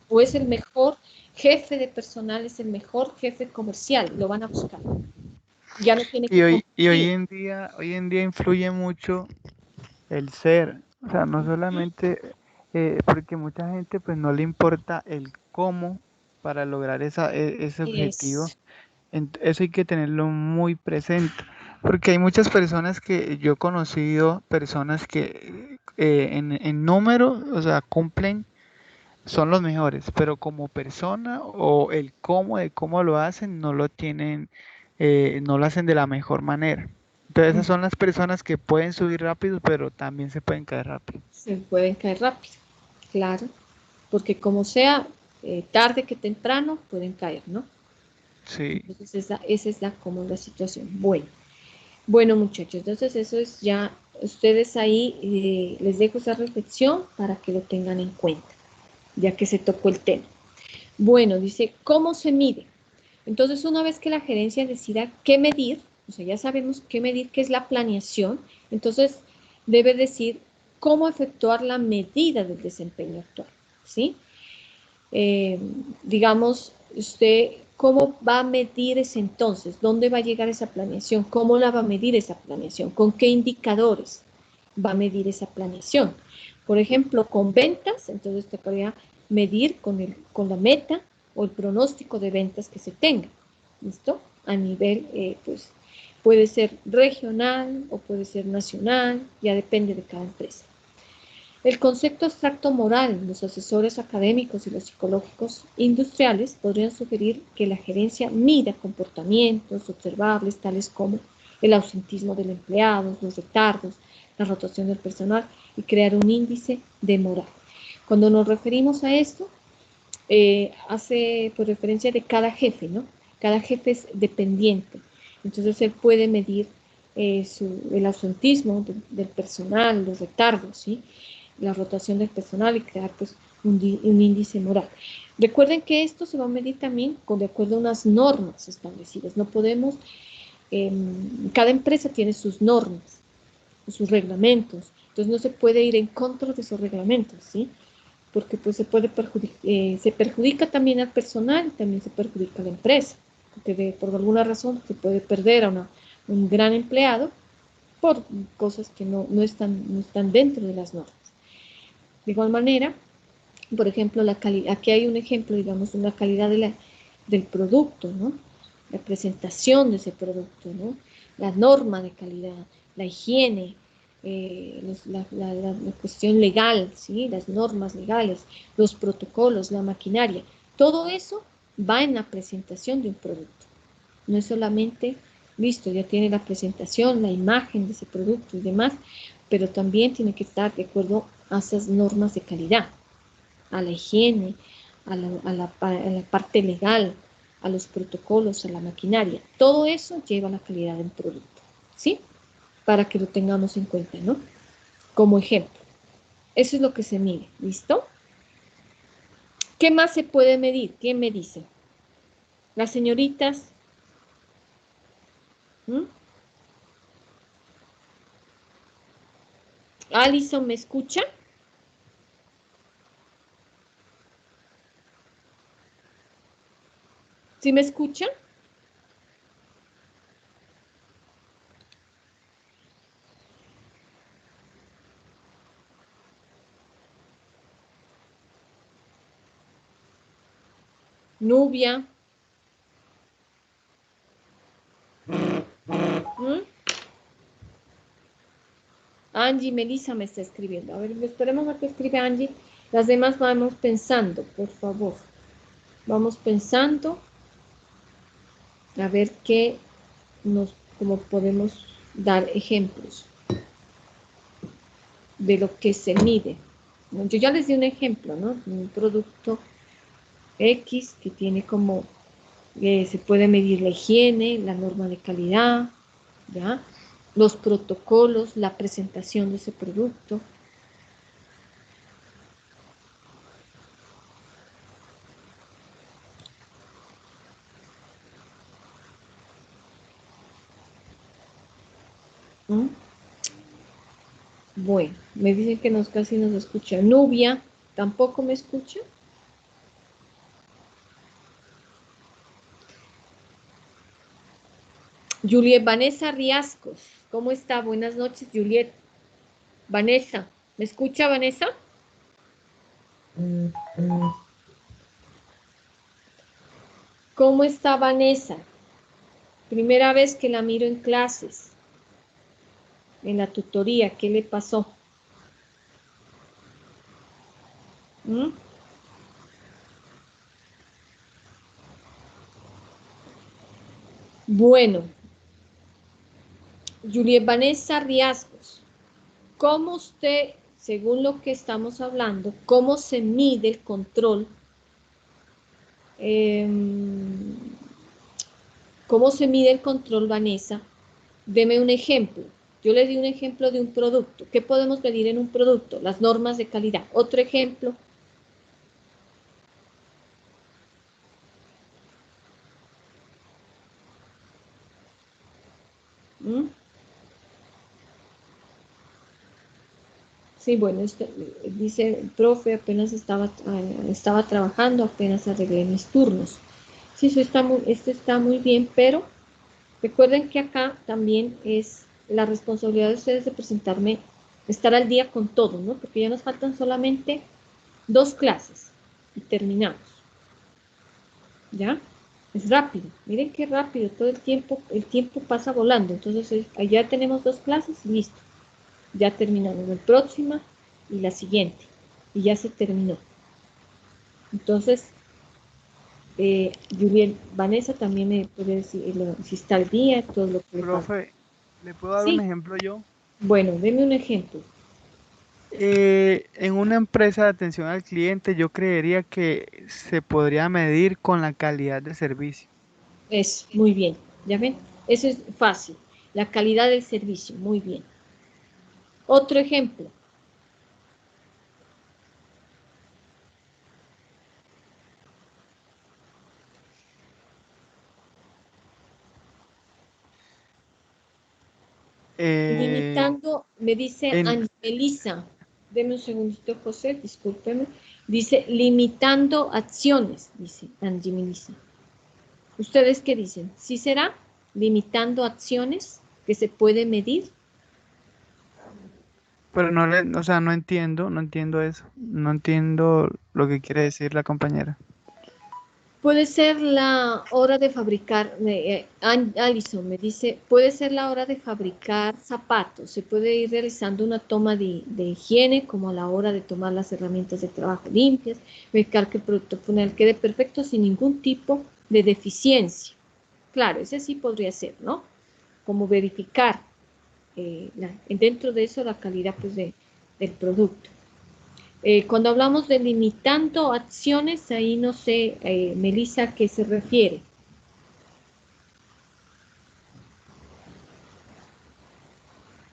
O es el mejor jefe de personal, es el mejor jefe comercial, lo van a buscar. Ya no tiene Y que hoy competir. hoy en día influye mucho el ser, o sea, no Ujú. solamente porque mucha gente pues no le importa el cómo para lograr ese objetivo. Es, Eso hay que tenerlo muy presente, porque hay muchas personas que yo he conocido, personas que en número, o sea, cumplen, son los mejores, pero como persona o el cómo de cómo lo hacen, no lo tienen, no lo hacen de la mejor manera. Entonces esas son las personas que pueden subir rápido, pero también se pueden caer rápido. se pueden caer rápido, claro, porque como sea, tarde que temprano pueden caer, ¿no? Sí. Entonces esa es como la situación. Bueno, muchachos, entonces eso es ya, ustedes ahí les dejo esa reflexión para que lo tengan en cuenta, ya que se tocó el tema. Bueno, dice, ¿cómo se mide? Entonces, una vez que la gerencia decida qué medir, o sea, ya sabemos qué medir, qué es la planeación, entonces debe decir cómo efectuar la medida del desempeño actual, ¿sí? eh, digamos, usted, ¿cómo va a medir ese entonces? ¿Dónde va a llegar esa planeación? ¿Cómo la va a medir esa planeación? ¿Con qué indicadores va a medir esa planeación? Por ejemplo, con ventas, entonces te podría medir con la meta o el pronóstico de ventas que se tenga. ¿Listo? A nivel, pues, puede ser regional o puede ser nacional, ya depende de cada empresa. El concepto abstracto moral, los asesores académicos y los psicológicos industriales podrían sugerir que la gerencia mida comportamientos observables tales como el ausentismo del empleado, los retardos, la rotación del personal y crear un índice de moral. Cuando nos referimos a esto, hace por referencia de cada jefe, ¿no? Cada jefe es dependiente, entonces él puede medir el ausentismo del personal, los retardos, ¿sí? La rotación del personal y crear pues un índice moral. Recuerden que esto se va a medir también de acuerdo a unas normas establecidas. No podemos, cada empresa tiene sus normas, sus reglamentos, entonces no se puede ir en contra de esos reglamentos, ¿sí? Porque pues se perjudica también al personal y también se perjudica a la empresa, porque por alguna razón se puede perder a un gran empleado por cosas que no están dentro de las normas. De igual manera, por ejemplo, aquí hay un ejemplo, digamos, de la calidad del producto, ¿no? La presentación de ese producto, ¿no? La norma de calidad, la higiene, la cuestión legal, ¿sí? Las normas legales, los protocolos, la maquinaria, todo eso va en la presentación de un producto. No es solamente, listo, ya tiene la presentación, la imagen de ese producto y demás, pero también tiene que estar de acuerdo a esas normas de calidad, a la higiene, a la parte legal, a los protocolos, a la maquinaria. Todo eso lleva a la calidad del producto, ¿sí? Para que lo tengamos en cuenta, ¿no? Como ejemplo. Eso es lo que se mide, ¿listo? ¿Qué más se puede medir? ¿Quién me dice? Las señoritas. ¿Mm? Alison, ¿me escucha? ¿Sí me escuchan? Nubia. ¿Mm? Angie, Melissa me está escribiendo. A ver, esperemos a que escribe Angie. Las demás vamos pensando, por favor. Vamos pensando a ver cómo podemos dar ejemplos de lo que se mide. Yo ya les di un ejemplo, ¿no? Un producto X que tiene como, se puede medir la higiene, la norma de calidad, ¿ya? Los protocolos, la presentación de ese producto. ¿Mm? Bueno, me dicen que casi nos escucha. Nubia, ¿tampoco me escucha? Juliet Vanessa Riascos, ¿cómo está? Buenas noches, Juliet. Vanessa, ¿me escucha, Vanessa? ¿Cómo está Vanessa? Primera vez que la miro en clases, en la tutoría, ¿qué le pasó? ¿Mm? Bueno, Juliet Vanessa Riascos, ¿cómo usted, según lo que estamos hablando, cómo se mide el control? ¿Cómo se mide el control, Vanessa? Deme un ejemplo. Yo le di un ejemplo de un producto. ¿Qué podemos medir en un producto? Las normas de calidad. Otro ejemplo. ¿Mm? Sí, bueno, dice el profe, apenas estaba trabajando, apenas arreglé mis turnos. Sí, esto está muy bien, pero recuerden que acá también es la responsabilidad de ustedes de presentarme, estar al día con todo, ¿no? Porque ya nos faltan solamente 2 clases y terminamos. ¿Ya? Es rápido. Miren qué rápido, todo el tiempo pasa volando. Entonces, allá tenemos 2 clases y listo. Ya terminamos la próxima y la siguiente. Y ya se terminó. Entonces, Julián, Vanessa también me puede decir si está al día, todo lo que le falta. Profe, ¿le puedo dar un Sí, ejemplo yo? bueno, deme un ejemplo. En una empresa de atención al cliente, yo creería que se podría medir con la calidad de servicio. Es muy bien. ¿Ya ven? Eso es fácil. La calidad del servicio, muy bien. Otro ejemplo. Eh, Limitando, me dice en, Angelisa, deme un segundito, José, discúlpeme. Dice, limitando acciones, dice Angelisa. ¿Ustedes qué dicen? ¿Sí será limitando acciones que se puede medir? pero o sea, no entiendo eso. No entiendo lo que quiere decir la compañera. Puede ser la hora de fabricar, Alison me dice, puede ser la hora de fabricar zapatos. Se puede ir realizando una toma de higiene, como a la hora de tomar las herramientas de trabajo limpias, verificar que el producto final quede perfecto sin ningún tipo de deficiencia. Claro, ese sí podría ser, ¿no? Como verificar dentro de eso la calidad pues, del producto. Cuando hablamos de limitando acciones, ahí no sé, Melissa, ¿a qué se refiere?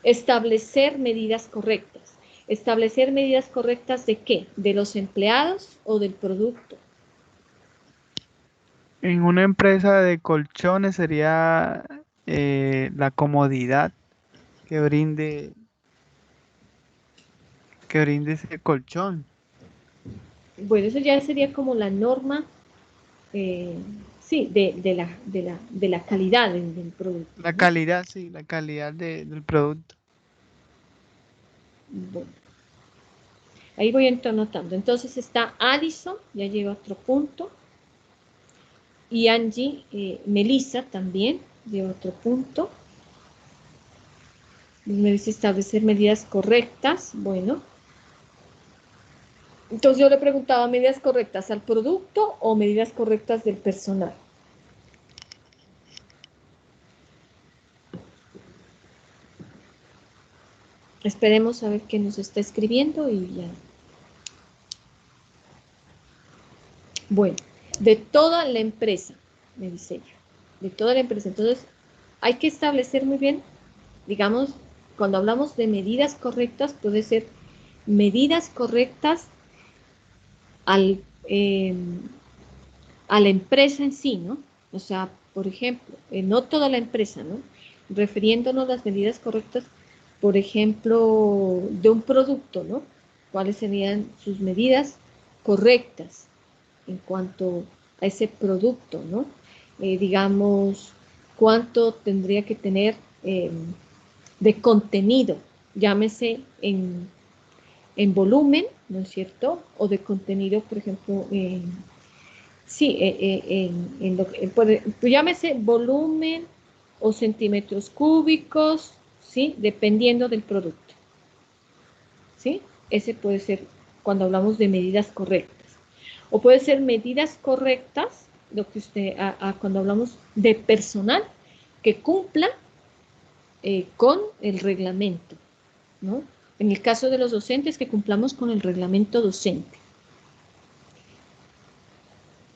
Establecer medidas correctas. ¿Establecer medidas correctas de qué? ¿De los empleados o del producto? En una empresa de colchones sería la comodidad que brinde ese colchón. Bueno, eso ya sería como la norma, eh, sí, de la calidad del producto, La ¿no? calidad, sí, la calidad del producto. Bueno, ahí voy anotando. Entonces está Alison, ya lleva otro punto. Y Angie, Melissa también lleva otro punto. Me dice establecer medidas correctas. Bueno, entonces yo le preguntaba medidas correctas al producto o medidas correctas del personal. Esperemos a ver qué nos está escribiendo y ya. Bueno, de toda la empresa, me dice ella, de toda la empresa. Entonces, hay que establecer muy bien, digamos, cuando hablamos de medidas correctas, puede ser medidas correctas al, a la empresa en sí, ¿no? O sea, por ejemplo, no toda la empresa, ¿no? Refiriéndonos a las medidas correctas, por ejemplo, de un producto, ¿no? ¿Cuáles serían sus medidas correctas en cuanto a ese producto, ¿no? Digamos, cuánto tendría que tener de contenido, llámese en volumen, ¿no es cierto? O de contenido, por ejemplo, sí, pues llámese volumen o centímetros cúbicos, ¿sí? Dependiendo del producto, ¿sí? Ese puede ser cuando hablamos de medidas correctas. O puede ser medidas correctas, lo que usted, cuando hablamos de personal que cumpla con el reglamento, ¿no? En el caso de los docentes, que cumplamos con el reglamento docente.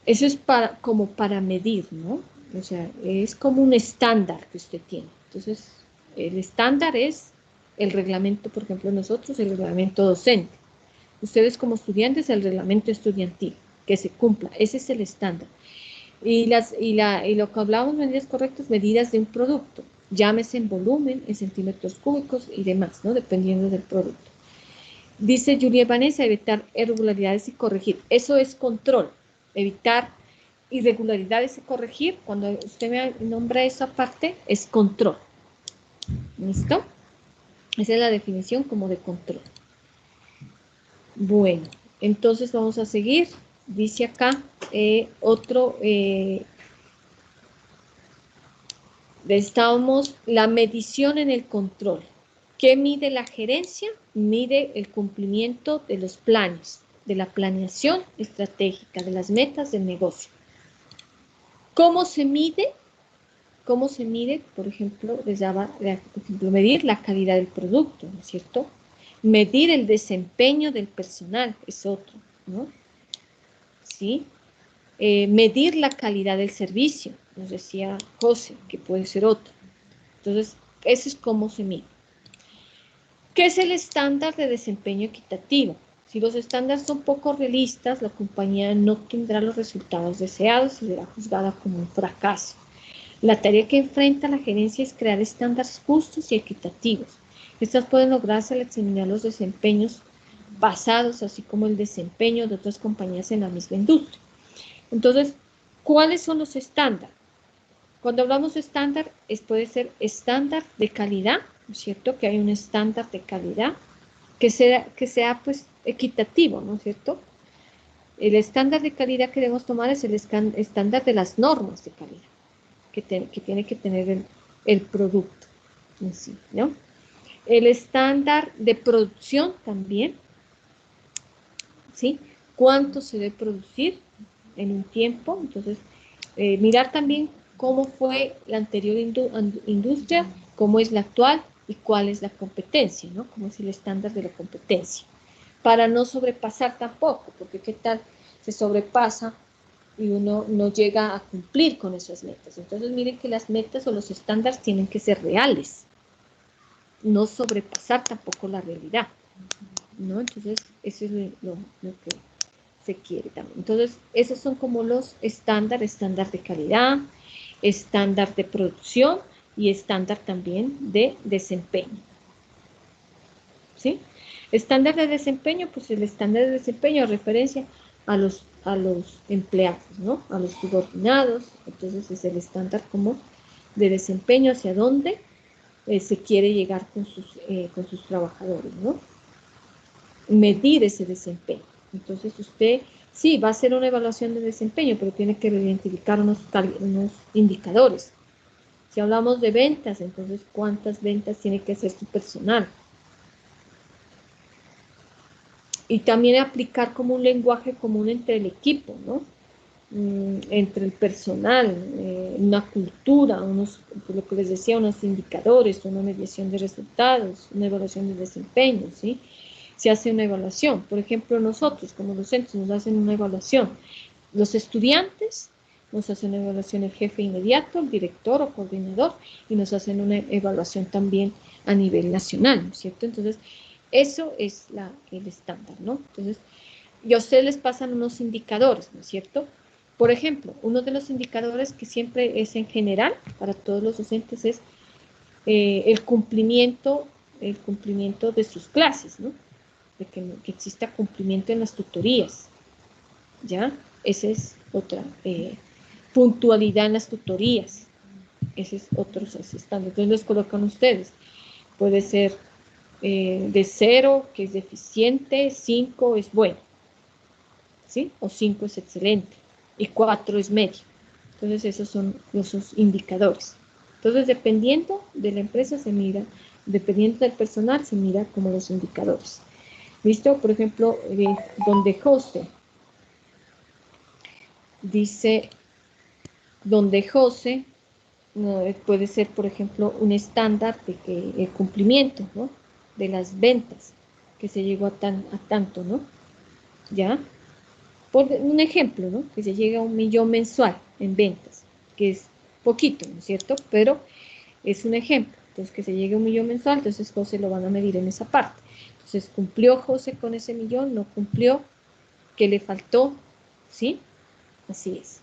Eso es como para medir, ¿no? O sea, es como un estándar que usted tiene. Entonces, el estándar es el reglamento, por ejemplo, nosotros, el reglamento docente. Ustedes como estudiantes, el reglamento estudiantil, que se cumpla. Ese es el estándar. Y lo que hablábamos de medidas correctas, medidas de un producto. Llámese en volumen, en centímetros cúbicos y demás, ¿no? Dependiendo del producto. Dice Julia Vanessa, evitar irregularidades y corregir. Eso es control. Evitar irregularidades y corregir. Cuando usted me nombra esa parte, es control. ¿Listo? Esa es la definición como de control. Bueno, entonces vamos a seguir. Dice acá estábamos la medición en el control. ¿Qué mide la gerencia? Mide el cumplimiento de los planes, de la planeación estratégica, de las metas del negocio. ¿Cómo se mide? ¿Cómo se mide? Por ejemplo, medir la calidad del producto, ¿no es cierto? Medir el desempeño del personal es otro, ¿no? ¿Sí? Medir la calidad del servicio, nos decía José, que puede ser otro. Entonces, eso es cómo se mide. ¿Qué es el estándar de desempeño equitativo? Si los estándares son poco realistas, la compañía no tendrá los resultados deseados y será juzgada como un fracaso. La tarea que enfrenta la gerencia es crear estándares justos y equitativos. Estas pueden lograrse al examinar los desempeños pasados, así como el desempeño de otras compañías en la misma industria. Entonces, ¿cuáles son los estándares? Cuando hablamos de estándar, puede ser estándar de calidad, ¿no es cierto? Que hay un estándar de calidad que sea pues equitativo, ¿no es cierto? El estándar de calidad que debemos tomar es el estándar de las normas de calidad que tiene que tener el producto en sí, ¿no? El estándar de producción también, ¿sí? ¿Cuánto se debe producir en un tiempo? Entonces, mirar también cómo fue la anterior industria, cómo es la actual y cuál es la competencia, ¿no? Cómo es el estándar de la competencia. Para no sobrepasar tampoco, porque qué tal se sobrepasa y uno no llega a cumplir con esas metas. Entonces, miren que las metas o los estándares tienen que ser reales, no sobrepasar tampoco la realidad, ¿no? Entonces, eso es lo que se quiere también. Entonces, esos son como los estándares, estándar de calidad, estándar de producción y estándar también de desempeño. ¿Sí? Estándar de desempeño, pues el estándar de desempeño, referencia a los empleados, ¿no? A los subordinados. Entonces es el estándar como de desempeño hacia dónde se quiere llegar con sus trabajadores, ¿no? Medir ese desempeño. Entonces usted sí va a hacer una evaluación de desempeño, pero tiene que identificar unos indicadores. Si hablamos de ventas, entonces ¿cuántas ventas tiene que hacer su personal? Y también aplicar como un lenguaje común entre el equipo, ¿no? Entre el personal, una cultura, lo que les decía, unos indicadores, una medición de resultados, una evaluación de desempeño, ¿sí? Se hace una evaluación. Por ejemplo, nosotros como docentes nos hacen una evaluación. Los estudiantes nos hacen una evaluación el jefe inmediato, el director o coordinador, y nos hacen una evaluación también a nivel nacional, ¿no es cierto? Entonces, eso es el estándar, ¿no? Entonces, y a ustedes les pasan unos indicadores, ¿no es cierto? Por ejemplo, uno de los indicadores que siempre es en general para todos los docentes es el cumplimiento de sus clases, ¿no? De que exista cumplimiento en las tutorías, ¿ya? Esa es otra. Puntualidad en las tutorías, ese es otro estándar. Entonces los colocan ustedes. Puede ser de 0, que es deficiente, 5 es bueno, ¿sí? O 5 es excelente y 4 es medio. Entonces esos son esos indicadores. Entonces dependiendo de la empresa se mira, dependiendo del personal se mira como los indicadores. ¿Listo? Por ejemplo, donde José dice, donde José puede ser, por ejemplo, un estándar de que el cumplimiento, ¿no? De las ventas, que se llegó a tanto, ¿no? ¿Ya? Por un ejemplo, ¿no? Que se llega a 1 millón mensual en ventas, que es poquito, ¿no es cierto? Pero es un ejemplo. Entonces, que se llegue a 1 millón mensual, entonces José lo van a medir en esa parte. Entonces, ¿cumplió José con ese millón? ¿No cumplió? ¿Qué le faltó? ¿Sí? Así es.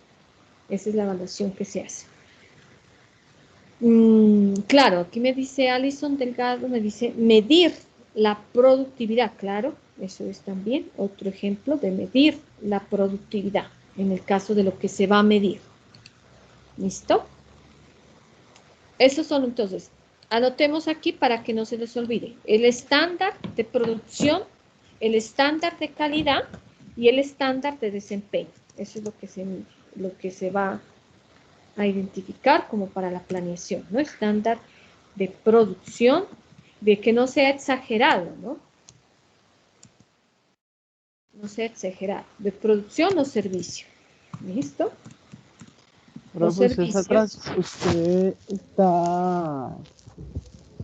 Esa es la evaluación que se hace. Claro, aquí me dice Alison Delgado, me dice medir la productividad. Claro, eso es también otro ejemplo de medir la productividad, en el caso de lo que se va a medir. ¿Listo? Esos son entonces, anotemos aquí para que no se les olvide, el estándar de producción, el estándar de calidad y el estándar de desempeño. Eso es lo que se va a identificar como para la planeación, ¿no? Estándar de producción, de que no sea exagerado, ¿no? No sea exagerado, de producción o servicio. ¿Listo? Los servicios. Usted está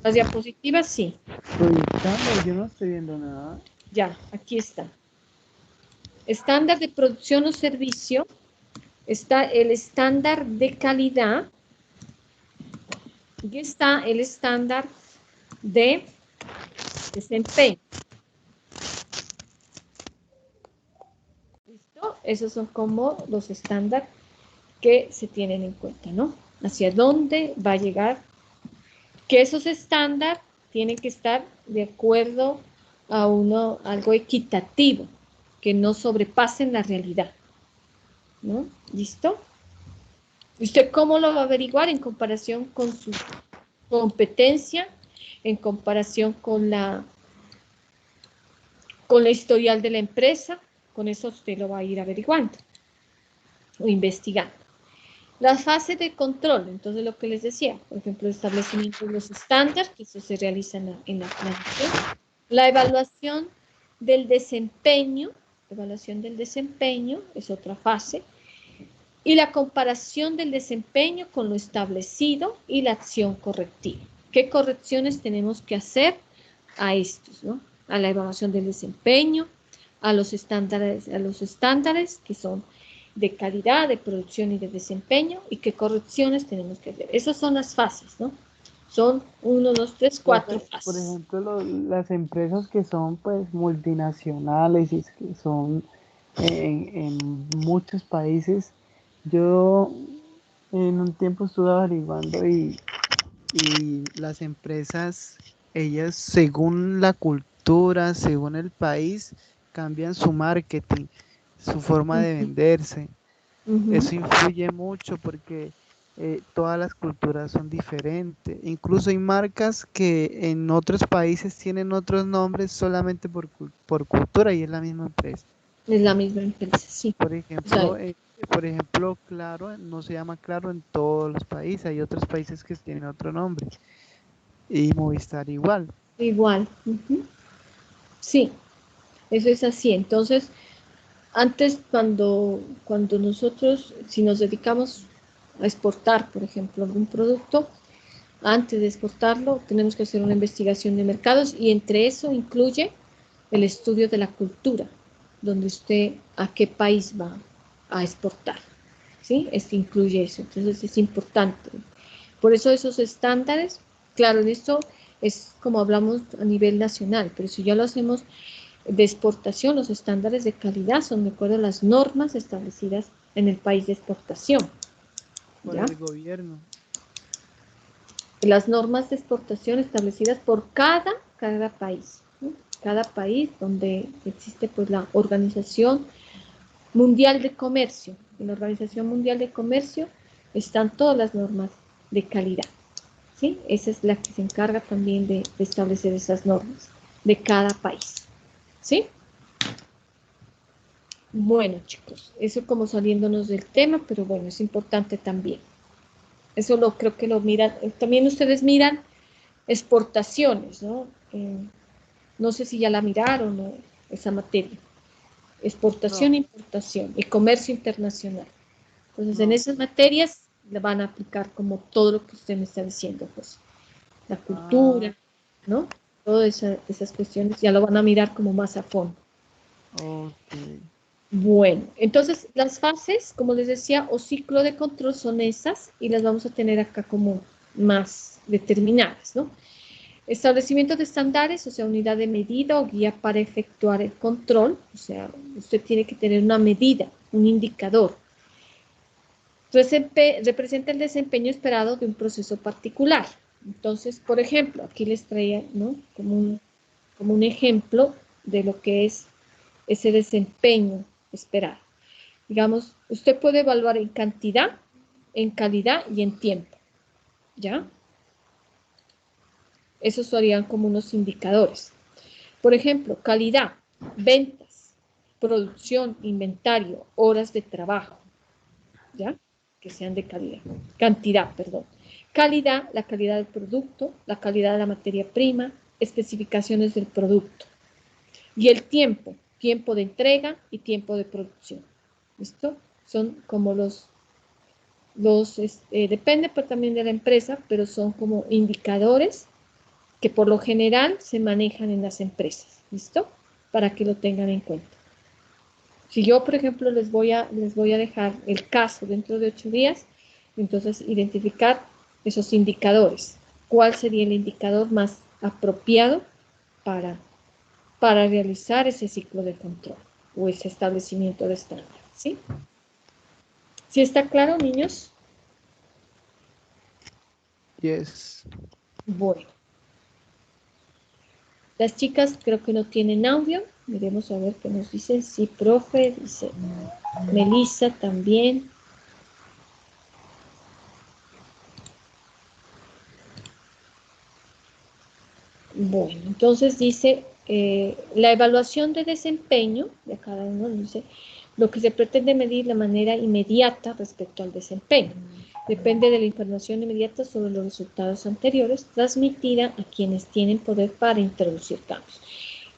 Las diapositivas, sí. proyectando, yo no estoy viendo nada. Ya, aquí está. Estándar de producción o servicio. Está el estándar de calidad y está el estándar de desempeño. ¿Listo? Esos son como los estándares que se tienen en cuenta, ¿no? Hacia dónde va a llegar, que esos estándares tienen que estar de acuerdo a algo equitativo, que no sobrepasen la realidad, ¿no? ¿Listo? ¿Usted cómo lo va a averiguar? En comparación con su competencia, en comparación con la historial de la empresa, con eso usted lo va a ir averiguando o investigando. Las fases de control, entonces lo que les decía, por ejemplo, el establecimiento de los estándares, que eso se realiza en la planificación, la evaluación del desempeño es otra fase, y la comparación del desempeño con lo establecido y la acción correctiva. ¿Qué correcciones tenemos que hacer a estos, ¿no? A la evaluación del desempeño, a los estándares que son de calidad, de producción y de desempeño, y qué correcciones tenemos que hacer. Esas son las fases, ¿no? Son 1, 2, 3, 4 fases. Por ejemplo, las empresas que son pues multinacionales y que son en muchos países, yo en un tiempo estuve averiguando y las empresas, ellas según la cultura, según el país, cambian su marketing. su forma de Ujú, venderse. ujú. Eso influye mucho porque todas las culturas son diferentes. Incluso hay marcas que en otros países tienen otros nombres solamente por cultura y es la misma empresa. Es la misma empresa, sí. Por O sea, ejemplo, Claro no se llama Claro en todos los países. Hay otros países que tienen otro nombre. Y Movistar igual. igual. Ujú. Sí, eso es así. Entonces, antes cuando nosotros, si nos dedicamos a exportar, por ejemplo, algún producto, antes de exportarlo tenemos que hacer una investigación de mercados y entre eso incluye el estudio de la cultura, donde usted a qué país va a exportar, ¿sí? Incluye eso, entonces es importante. Por eso esos estándares, claro, en esto es como hablamos a nivel nacional, pero si ya lo hacemos de exportación, los estándares de calidad son de acuerdo a las normas establecidas en el país de exportación, Por ¿ya? el gobierno. Las normas de exportación establecidas por cada país, ¿no? Cada país donde existe pues la Organización Mundial de Comercio. En la Organización Mundial de Comercio están todas las normas de calidad, ¿sí? Esa es la que se encarga también de establecer esas normas de cada país, ¿sí? Bueno, chicos, eso como saliéndonos del tema, pero bueno, es importante también. Eso lo creo que lo miran, también ustedes miran exportaciones, ¿no? No sé si ya la miraron, ¿no? Esa materia. Exportación, No, importación y comercio internacional. Entonces, en no. esas materias le van a aplicar como todo lo que usted me está diciendo, pues, la Ah, cultura, ¿no? Todas esas cuestiones ya lo van a mirar como más a fondo. ok. Bueno, entonces las fases, como les decía, o ciclo de control son esas y las vamos a tener acá como más determinadas, ¿no? Establecimiento de estándares, o sea, unidad de medida o guía para efectuar el control, o sea, usted tiene que tener una medida, un indicador. Representa el desempeño esperado de un proceso particular. Entonces, por ejemplo, aquí les traía, ¿no? Como un ejemplo de lo que es ese desempeño esperado. Digamos, usted puede evaluar en cantidad, en calidad y en tiempo, ¿ya? Esos serían como unos indicadores. Por ejemplo, calidad, ventas, producción, inventario, horas de trabajo, ¿ya? Que sean de calidad. Cantidad, perdón. Calidad, la calidad del producto, la calidad de la materia prima, especificaciones del producto. Y el tiempo, tiempo de entrega y tiempo de producción. ¿Listo? Son como depende pues, también de la empresa, pero son como indicadores que por lo general se manejan en las empresas. ¿Listo? Para que lo tengan en cuenta. Si yo, por ejemplo, les voy a dejar el caso dentro de 8 días, entonces identificar esos indicadores. ¿Cuál sería el indicador más apropiado para, para realizar ese ciclo de control o ese establecimiento de estándar? ¿Sí? ¿Sí está claro, niños? Yes. Bueno, las chicas creo que no tienen audio. Miremos a ver qué nos dicen. Sí, profe, dice Melissa también. Bueno, entonces dice, la evaluación de desempeño de cada uno dice, lo que se pretende medir de manera inmediata respecto al desempeño. Depende de la información inmediata sobre los resultados anteriores, transmitida a quienes tienen poder para introducir cambios.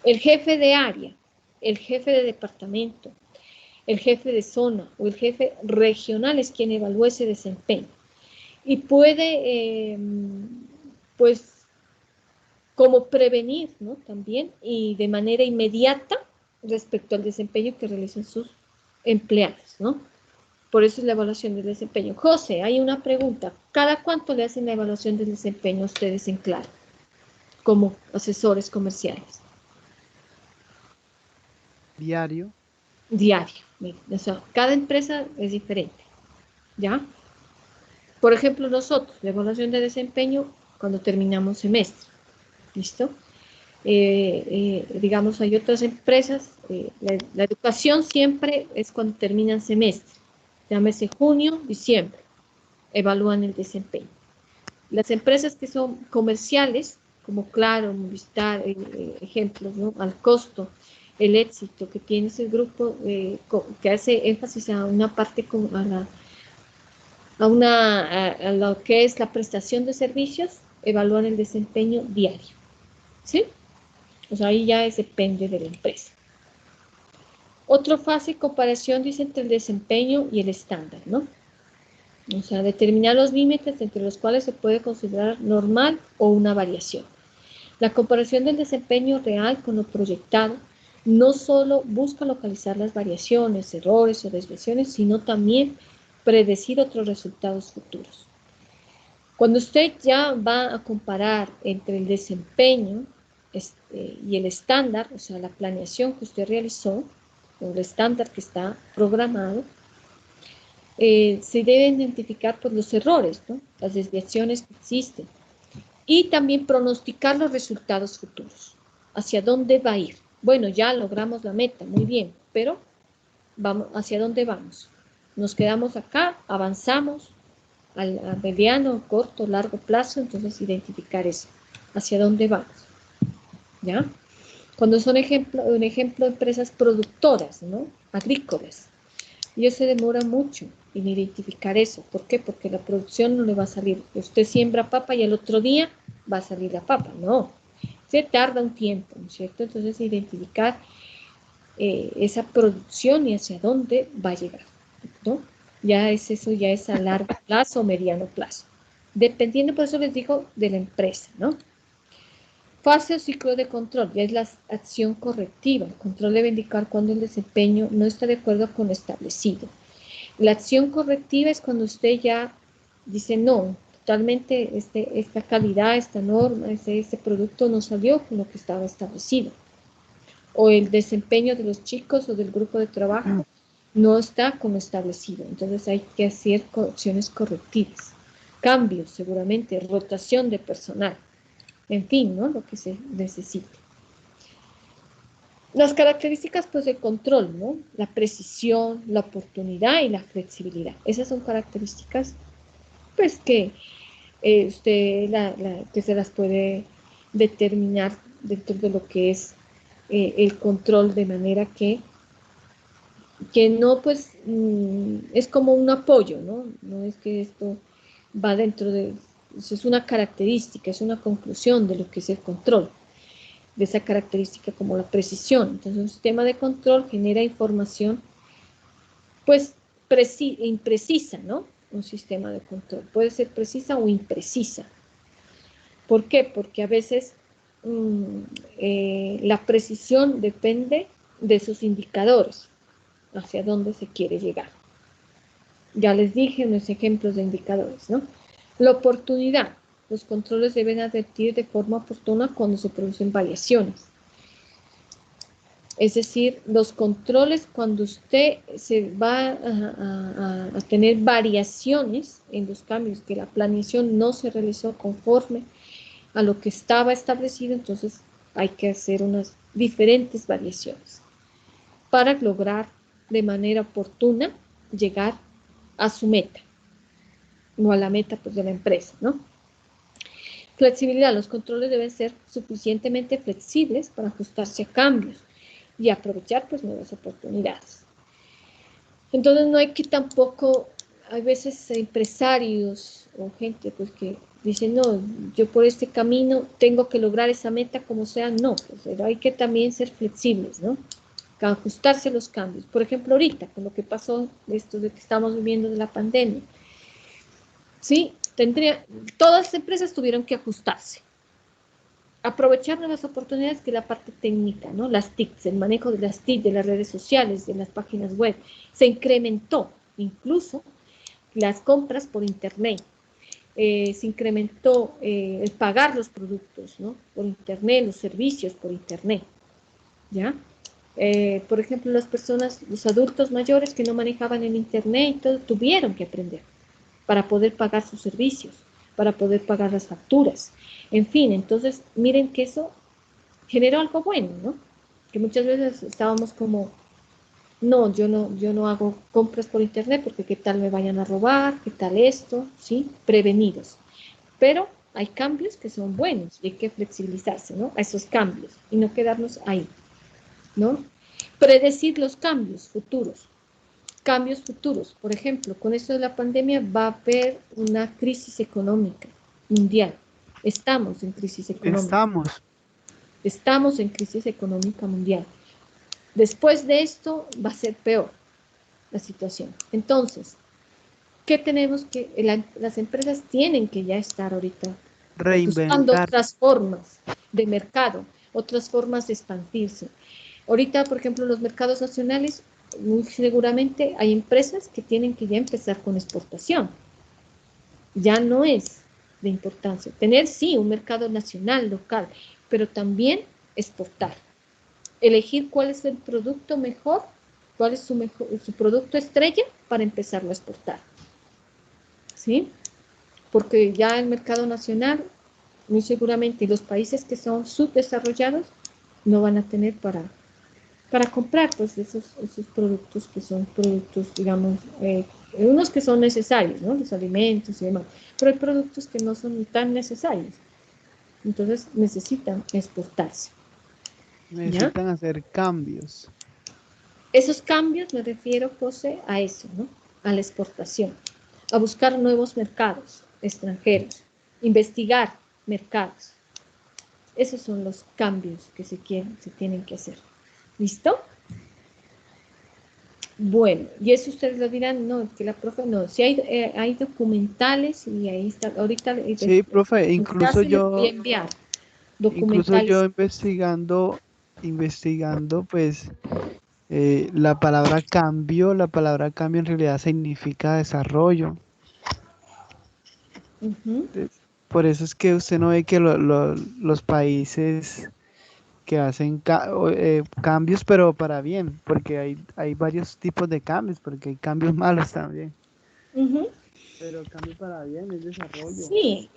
El jefe de área, el jefe de departamento, el jefe de zona o el jefe regional es quien evalúa ese desempeño. Y puede, pues, como prevenir, ¿no? También y de manera inmediata respecto al desempeño que realizan sus empleados, ¿no? Por eso es la evaluación del desempeño. José, hay una pregunta. ¿Cada cuánto le hacen la evaluación del desempeño a ustedes en Claro, como asesores comerciales? Diario. Diario. O sea, cada empresa es diferente, ¿ya? Por ejemplo, nosotros, la evaluación de desempeño cuando terminamos semestre, ¿listo? digamos, hay otras empresas, la educación siempre es cuando terminan semestre, llámese junio, diciembre, evalúan el desempeño. Las empresas que son comerciales, como Claro, Movistar, ejemplos, ¿no? Al costo, el éxito que tiene ese grupo, que hace énfasis a una parte, a lo que es la prestación de servicios, evalúan el desempeño diario, ¿sí? O sea, ahí ya depende de la empresa. Otra fase, comparación, dice, entre el desempeño y el estándar, ¿no? O sea, determinar los límites entre los cuales se puede considerar normal o una variación. La comparación del desempeño real con lo proyectado no solo busca localizar las variaciones, errores o desviaciones, sino también predecir otros resultados futuros. Cuando usted ya va a comparar entre el desempeño y el estándar, o sea, la planeación que usted realizó, o el estándar que está programado, se deben identificar pues, los errores, ¿no? Las desviaciones que existen, y también pronosticar los resultados futuros. ¿Hacia dónde va a ir? Bueno, ya logramos la meta, muy bien, pero vamos, ¿hacia dónde vamos? Nos quedamos acá, avanzamos a mediano, corto, largo plazo, entonces identificar eso, hacia dónde vamos, ¿ya? Cuando son un ejemplo empresas productoras, ¿no? Agrícolas, ellos se demoran mucho en identificar eso. ¿Por qué? Porque la producción no le va a salir. Usted siembra papa y al otro día va a salir la papa. No, se tarda un tiempo, ¿no es cierto? Entonces identificar esa producción y hacia dónde va a llegar, ¿no? Ya es eso, ya es a largo plazo o mediano plazo. Dependiendo, por eso les digo, de la empresa, ¿no? Fase o ciclo de control, ya es la acción correctiva. El control debe indicar cuando el desempeño no está de acuerdo con lo establecido. La acción correctiva es cuando usted ya dice, no, totalmente esta calidad, esta norma, este producto no salió con lo que estaba establecido. O el desempeño de los chicos o del grupo de trabajo no está como establecido. Entonces hay que hacer acciones correctivas. Cambios, seguramente, rotación de personal. En fin, ¿no? Lo que se necesite. Las características, pues, de control, ¿no? La precisión, la oportunidad y la flexibilidad. Esas son características, pues, que usted que se las puede determinar dentro de lo que es el control, de manera que no, pues, es como un apoyo, ¿no? No es que esto va dentro de, eso es una característica, es una conclusión de lo que es el control, de esa característica como la precisión. Entonces, un sistema de control genera información, pues, imprecisa, ¿no? Un sistema de control puede ser precisa o imprecisa. ¿Por qué? Porque a veces la precisión depende de sus indicadores, hacia dónde se quiere llegar. Ya les dije unos ejemplos de indicadores, ¿no? La oportunidad. Los controles deben advertir de forma oportuna cuando se producen variaciones. Es decir, los controles, cuando usted se va a tener variaciones en los cambios, que la planeación no se realizó conforme a lo que estaba establecido, entonces hay que hacer unas diferentes variaciones para lograr de manera oportuna llegar a su meta, o a la meta, pues, de la empresa, ¿no? Flexibilidad. Los controles deben ser suficientemente flexibles para ajustarse a cambios y aprovechar, pues, nuevas oportunidades. Entonces no hay que tampoco, hay veces empresarios o gente, pues, que dicen, no, yo por este camino tengo que lograr esa meta como sea. No, pues, pero hay que también ser flexibles, ¿no? Ajustarse a los cambios. Por ejemplo, ahorita, con lo que pasó, esto de que estamos viviendo de la pandemia, ¿sí? Todas las empresas tuvieron que ajustarse, aprovechar nuevas oportunidades, que la parte técnica, ¿no? Las TICs, el manejo de las TIC, de las redes sociales, de las páginas web, se incrementó, incluso las compras por internet, se incrementó el pagar los productos, ¿no? Por internet, los servicios por internet, ¿ya? Por ejemplo, las personas, los adultos mayores que no manejaban el internet y todo, tuvieron que aprender para poder pagar sus servicios, para poder pagar las facturas. En fin, entonces, miren que eso generó algo bueno, ¿no? Que muchas veces estábamos como, no, yo no hago compras por internet porque qué tal me vayan a robar, qué tal esto, ¿sí? Prevenidos. Pero hay cambios que son buenos y hay que flexibilizarse, ¿no? A esos cambios y no quedarnos ahí, ¿no? Predecir los cambios futuros. Cambios futuros. Por ejemplo, con esto de la pandemia va a haber una crisis económica mundial. Estamos en crisis económica. Estamos en crisis económica mundial. Después de esto va a ser peor la situación. Entonces, ¿qué tenemos que, las empresas tienen que ya estar ahorita buscando Reinventar. otras formas de mercado, otras formas de expandirse? Ahorita, por ejemplo, los mercados nacionales, muy seguramente hay empresas que tienen que ya empezar con exportación. Ya no es de importancia. Tener, sí, un mercado nacional, local, pero también exportar. Elegir cuál es el producto mejor, cuál es su producto estrella para empezarlo a exportar. ¿Sí? Porque ya el mercado nacional, muy seguramente los países que son subdesarrollados no van a tener para comprar pues esos productos que son productos, digamos, unos que son necesarios, ¿no? Los alimentos y demás, pero hay productos que no son tan necesarios, entonces necesitan exportarse, ¿ya? Necesitan hacer cambios. Esos cambios me refiero, José, a eso, ¿no? A la exportación, a buscar nuevos mercados extranjeros, investigar mercados. Esos son los cambios que se tienen que hacer. ¿Listo? Bueno, y eso ustedes lo dirán, no, que la profe, no, si hay documentales y ahí está, ahorita Sí, profe, ya se les voy a enviar incluso yo documentales. investigando, pues la palabra cambio en realidad significa desarrollo. Ujú. Por eso es que usted no ve que los países que hacen cambios, pero para bien, porque hay varios tipos de cambios, porque hay cambios malos también. Ujú. Pero cambio para bien es desarrollo. Sí,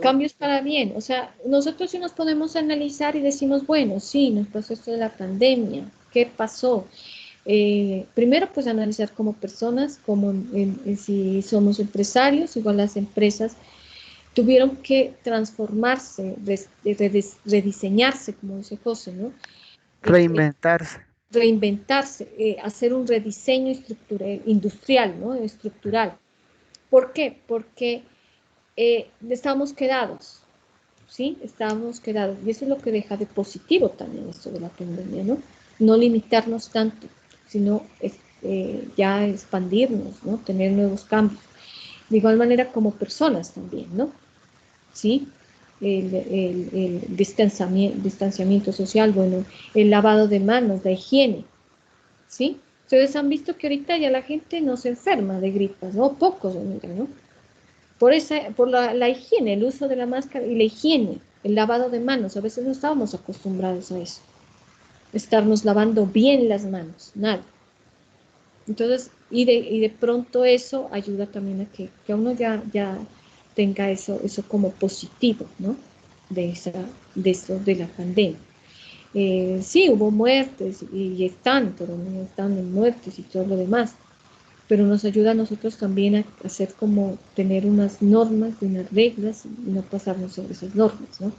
cambios para bien. O sea, nosotros sí nos podemos analizar y decimos, bueno, sí, nos pasó esto de la pandemia, ¿qué pasó? Primero, pues analizar como personas, como si somos empresarios, igual las empresas tuvieron que transformarse, rediseñarse, como dice José, ¿no? Reinventarse. Reinventarse, hacer un rediseño industrial, ¿no? Estructural. ¿Por qué? Porque estábamos quedados, ¿sí? Estábamos quedados. Y eso es lo que deja de positivo también esto de la pandemia, ¿no? No limitarnos tanto, sino ya expandirnos, ¿no? Tener nuevos cambios. De igual manera como personas también, ¿no? ¿Sí? El distanciamiento social, bueno, el lavado de manos, la higiene, ¿sí? Ustedes han visto que ahorita ya la gente no se enferma de gripas, ¿no? Pocos, ¿no? Por la higiene, el uso de la máscara y la higiene, el lavado de manos. A veces no estábamos acostumbrados a eso. Estarnos lavando bien las manos, nada. Entonces, y de pronto eso ayuda también a que uno ya tenga eso como positivo, ¿no? De eso de la pandemia. Sí, hubo muertes y están, pero no están en muertes y todo lo demás, pero nos ayuda a nosotros también a hacer como tener unas normas y unas reglas y no pasarnos sobre esas normas, ¿no?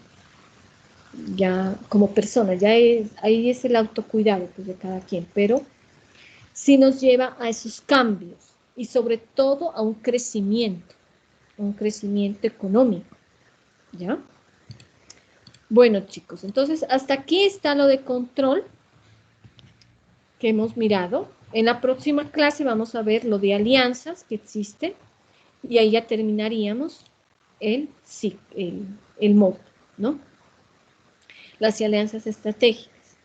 Ya como personas, ahí es el autocuidado pues, de cada quien, pero sí nos lleva a esos cambios y sobre todo a un crecimiento económico, ¿ya? Bueno, chicos, entonces hasta aquí está lo de control que hemos mirado. En la próxima clase vamos a ver lo de alianzas que existen y ahí ya terminaríamos el módulo, ¿no? Las alianzas estratégicas.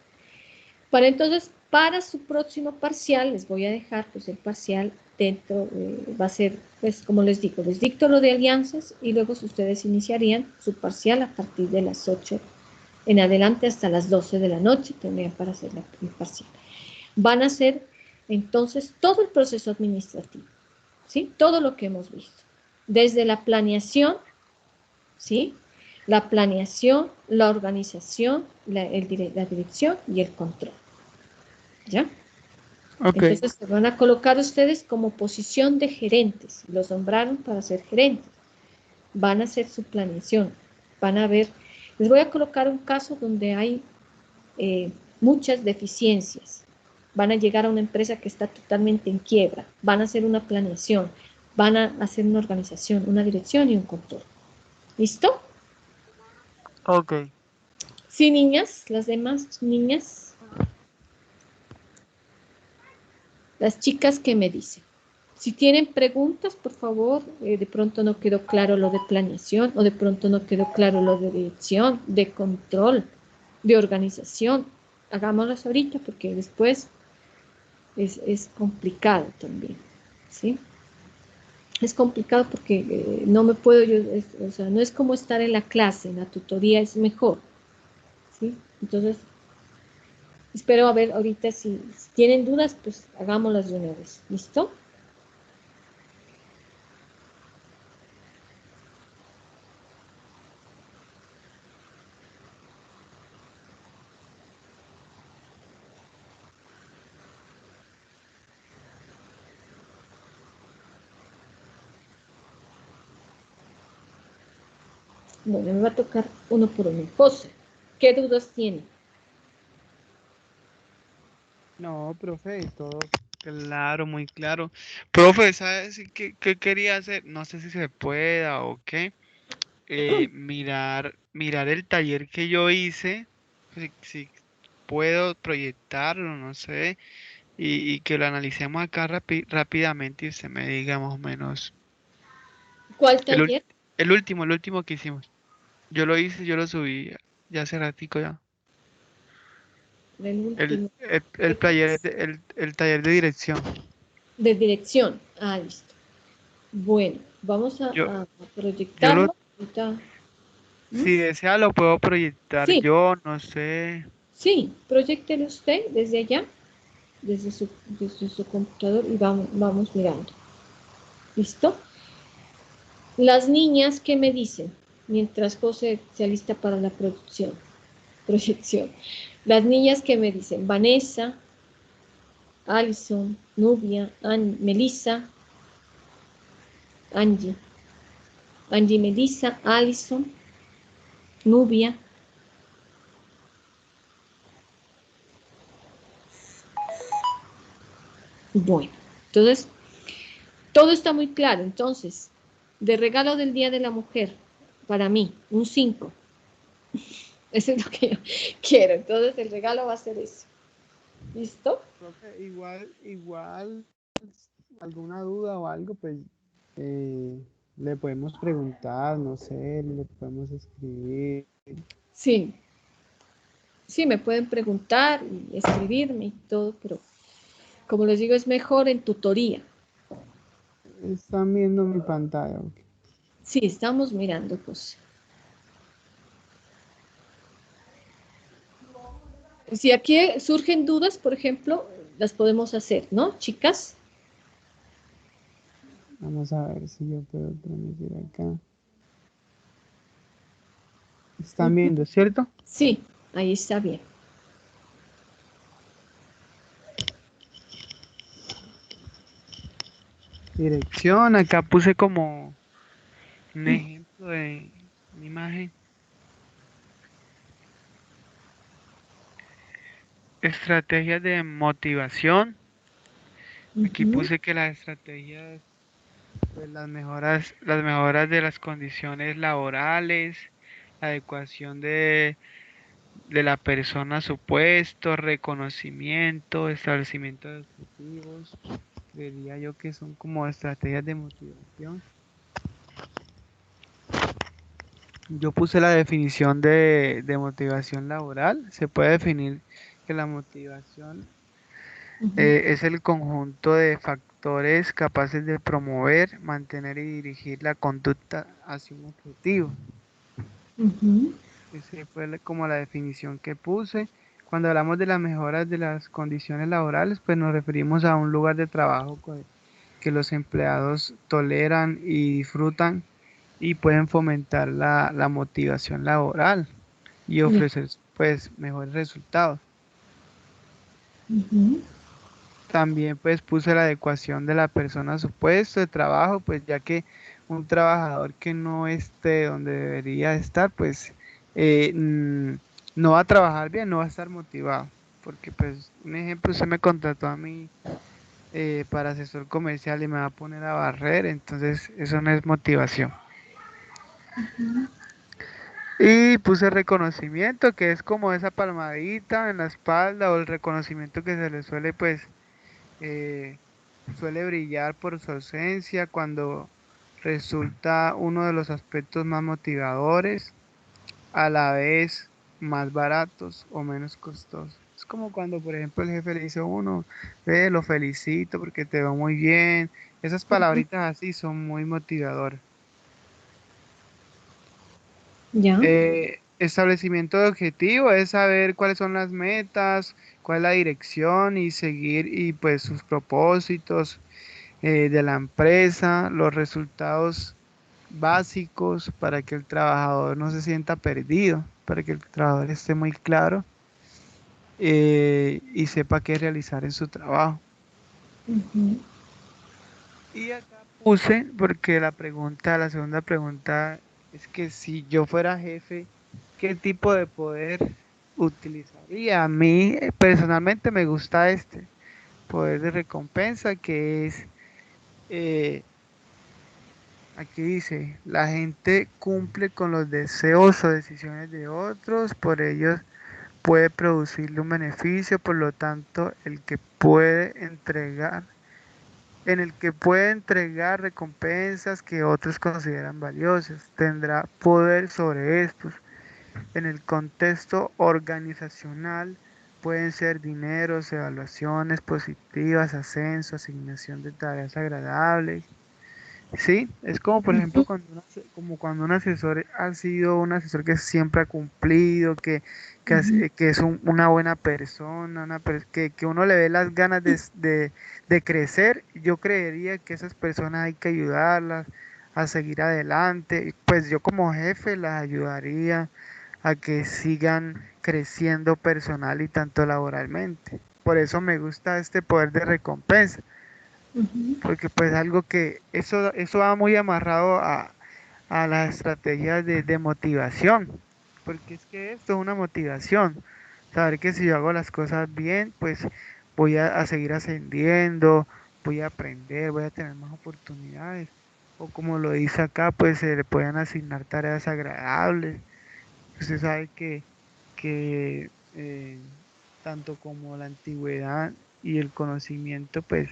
Para su próximo parcial, les voy a dejar pues el parcial dentro, va a ser, pues como les digo, les dicto lo de alianzas y luego ustedes iniciarían su parcial a partir de las 8 en adelante hasta las 12 de la noche, tendrían para hacer el parcial. Van a hacer entonces todo el proceso administrativo, ¿sí? Todo lo que hemos visto, desde la planeación, ¿sí? La planeación, la organización, la dirección y el control. ¿Ya? Ok, Entonces se van a colocar ustedes como posición de gerentes. Los nombraron para ser gerentes. Van a hacer su planeación. Van a ver, les voy a colocar un caso donde hay muchas deficiencias. Van a llegar a una empresa que está totalmente en quiebra. Van a hacer una planeación. Van a hacer una organización, una dirección y un control. ¿Listo? ok. Sí, niñas, las demás niñas, las chicas que me dicen. Si tienen preguntas, por favor, de pronto no quedó claro lo de planeación o de pronto no quedó claro lo de dirección, de control, de organización. Hagámoslas ahorita porque después es complicado también, ¿sí? Es complicado porque no me puedo yo, o sea, no es como estar en la clase, en la tutoría es mejor, ¿sí? Entonces, espero a ver ahorita si tienen dudas, pues hagámoslas de una vez, ¿listo? Bueno, me va a tocar uno por uno. José, ¿qué dudas tiene? No, profe, todo claro, muy claro. Profe, ¿sabes qué quería hacer? No sé si se pueda o qué. Mirar el taller que yo hice, si puedo proyectarlo, no sé, y que lo analicemos acá rápidamente y usted me diga más o menos. ¿Cuál El, ul- taller? el último que hicimos. Yo lo hice, yo lo subí ya hace ratico ya. El El, último. el, el taller, el taller de dirección. De dirección. Ah, listo. Bueno, vamos Yo, a yo lo, proyectarlo. Ahorita. ¿Mm? si desea, lo puedo proyectar Sí, yo, no sé. sí, proyectelo usted desde allá, desde su computador y vamos mirando. ¿Listo? Las niñas, ¿qué me dicen? Mientras José se alista para la producción, proyección. Las niñas que me dicen, Vanessa, Alison, Nubia, Melissa, Angie. Angie, Melissa, Alison, Nubia. Bueno, entonces, todo está muy claro. Entonces, de regalo del Día de la Mujer, para mí, un 5. Eso es lo que yo quiero. Entonces, el regalo va a ser eso. ¿Listo? Profe, igual, alguna duda o algo, pues le podemos preguntar, no sé, le podemos escribir. Sí, sí, me pueden preguntar y escribirme y todo, pero como les digo, es mejor en tutoría. Están viendo mi pantalla, ok. Sí, estamos mirando, pues. Si aquí surgen dudas, por ejemplo, las podemos hacer, ¿no, chicas? Vamos a ver si yo puedo transmitir acá. Están Ujú. viendo, ¿cierto? Sí, ahí está bien. Dirección, acá puse como un ejemplo de una imagen. Estrategias de motivación. Aquí Ujú, puse que las estrategias, pues las mejoras de las condiciones laborales, la adecuación de la persona a su puesto, reconocimiento, establecimiento de objetivos. Diría yo que son como estrategias de motivación. Yo puse la definición de motivación laboral. Se puede definir que la motivación ujú, es el conjunto de factores capaces de promover, mantener y dirigir la conducta hacia un objetivo. ujú, Esa fue como la definición que puse. Cuando hablamos de las mejoras de las condiciones laborales, pues nos referimos a un lugar de trabajo que los empleados toleran y disfrutan y pueden fomentar la motivación laboral y Ya. ofrecer pues mejores resultados. Ujú. También pues puse la adecuación de la persona a su puesto de trabajo, pues ya que un trabajador que no esté donde debería estar, pues no va a trabajar bien, no va a estar motivado. Porque pues un ejemplo, usted me contrató a mí para asesor comercial y me va a poner a barrer, entonces eso no es motivación. Y puse reconocimiento, que es como esa palmadita en la espalda o el reconocimiento que se le suele pues eh, suele brillar por su ausencia cuando resulta uno de los aspectos más motivadores, a la vez más baratos o menos costosos. Es como cuando, por ejemplo, el jefe le dice a uno, ve, lo felicito porque te va muy bien. Esas palabritas así son muy motivadoras. Ya. Establecimiento de objetivo es saber cuáles son las metas, cuál es la dirección y seguir y pues sus propósitos de la empresa, los resultados básicos para que el trabajador no se sienta perdido, para que el trabajador esté muy claro y sepa qué realizar en su trabajo. Ujú. Y acá puse, porque la segunda pregunta es que si yo fuera jefe, ¿qué tipo de poder utilizaría? A mí personalmente me gusta este poder de recompensa que es eh, aquí dice, la gente cumple con los deseos o decisiones de otros, por ellos puede producirle un beneficio, por lo tanto, en el que puede entregar recompensas que otros consideran valiosas, tendrá poder sobre estos. En el contexto organizacional pueden ser dineros, evaluaciones positivas, ascenso, asignación de tareas agradables. Sí, es como por ejemplo Ujú. como cuando un asesor ha sido un asesor que siempre ha cumplido, Ujú. que es una buena persona, que uno le ve las ganas de crecer. Yo creería que esas personas hay que ayudarlas a seguir adelante. Y pues yo como jefe las ayudaría a que sigan creciendo personal y tanto laboralmente. Por eso me gusta este poder de recompensa Ujú. porque pues algo que eso va muy amarrado a las estrategias de motivación, porque es que esto es una motivación, saber que si yo hago las cosas bien, pues voy a seguir ascendiendo, voy a aprender, voy a tener más oportunidades, o como lo dice acá, pues se le pueden asignar tareas agradables. Usted sabe que tanto como la antigüedad y el conocimiento, pues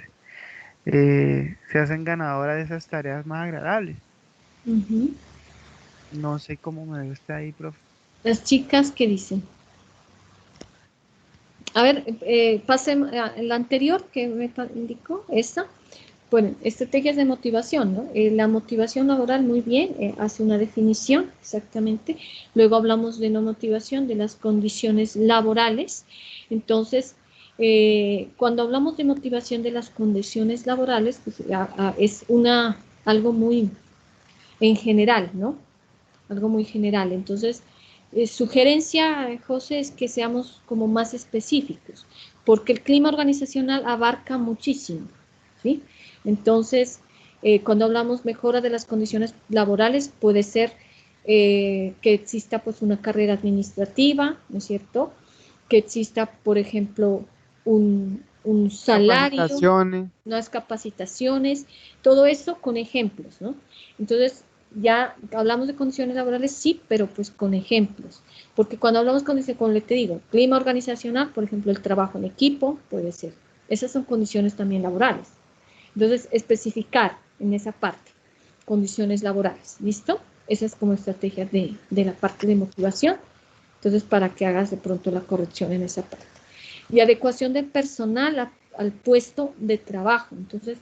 se hacen ganadoras de esas tareas más agradables. Ujú. No sé cómo me ve usted ahí, profe. Las chicas, ¿qué dicen? A ver, pasemos a la anterior que indicó, esta. Bueno, estrategias de motivación, ¿no? La motivación laboral, muy bien, hace una definición exactamente. Luego hablamos de no motivación, de las condiciones laborales. Entonces, cuando hablamos de motivación de las condiciones laborales, pues, es algo muy en general, ¿no? Algo muy general. Entonces, sugerencia, José, es que seamos como más específicos, porque el clima organizacional abarca muchísimo, ¿sí? Entonces, cuando hablamos mejora de las condiciones laborales, puede ser que exista pues una carrera administrativa, ¿no es cierto? Que exista, por ejemplo, un salario, Capacitaciones. unas capacitaciones, todo eso con ejemplos, ¿no? Entonces, ya hablamos de condiciones laborales, sí, pero pues con ejemplos. Porque cuando hablamos condiciones, como le te digo, clima organizacional, por ejemplo, el trabajo en equipo, puede ser. Esas son condiciones también laborales. Entonces, especificar en esa parte condiciones laborales. ¿Listo? Esa es como estrategia de la parte de motivación. Entonces, para que hagas de pronto la corrección en esa parte. Y adecuación del personal al puesto de trabajo. Entonces,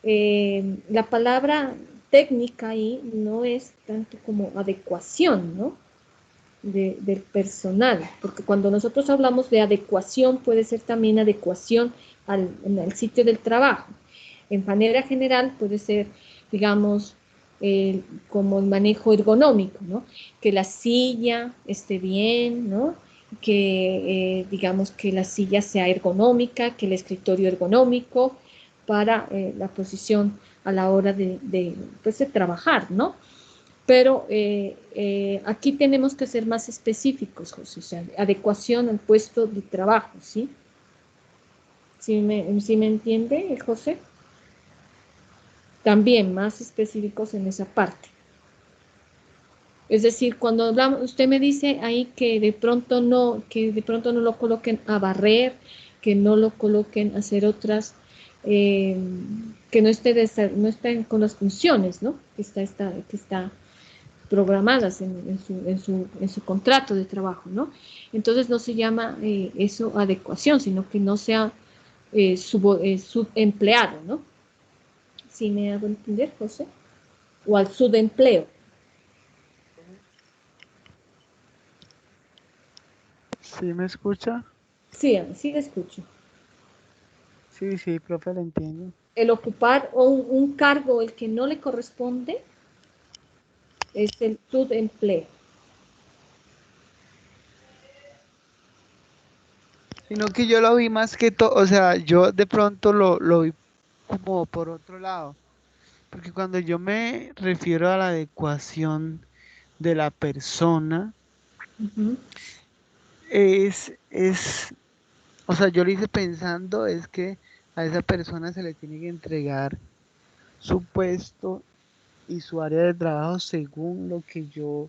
la palabra técnica ahí no es tanto como adecuación, ¿no? Del personal, porque cuando nosotros hablamos de adecuación puede ser también adecuación en el sitio del trabajo. En manera general puede ser, digamos, como el manejo ergonómico, ¿no? Que la silla esté bien, ¿no? Que digamos que la silla sea ergonómica, que el escritorio ergonómico para la posición a la hora pues, de trabajar, ¿no? Pero aquí tenemos que ser más específicos, José, o sea, adecuación al puesto de trabajo, ¿sí? ¿Sí me entiende, José? También más específicos en esa parte. Es decir, cuando hablamos, usted me dice ahí que de pronto no lo coloquen a barrer, que no lo coloquen a hacer otras, que no estén con las funciones, ¿no? Que está programadas en su contrato de trabajo, ¿no? Entonces no se llama eso adecuación, sino que no sea subempleado, ¿no? ¿Sí me hago entender, José? O al subempleo. ¿Sí me escucha? Sí, sí le escucho. Sí, sí, profe, lo entiendo. El ocupar un cargo el que no le corresponde es el subempleo. Sino que yo lo vi más que todo, o sea, yo de pronto lo vi como por otro lado. Porque cuando yo me refiero a la adecuación de la persona, Ujú, o sea, yo lo hice pensando, es que a esa persona se le tiene que entregar su puesto y su área de trabajo según lo que yo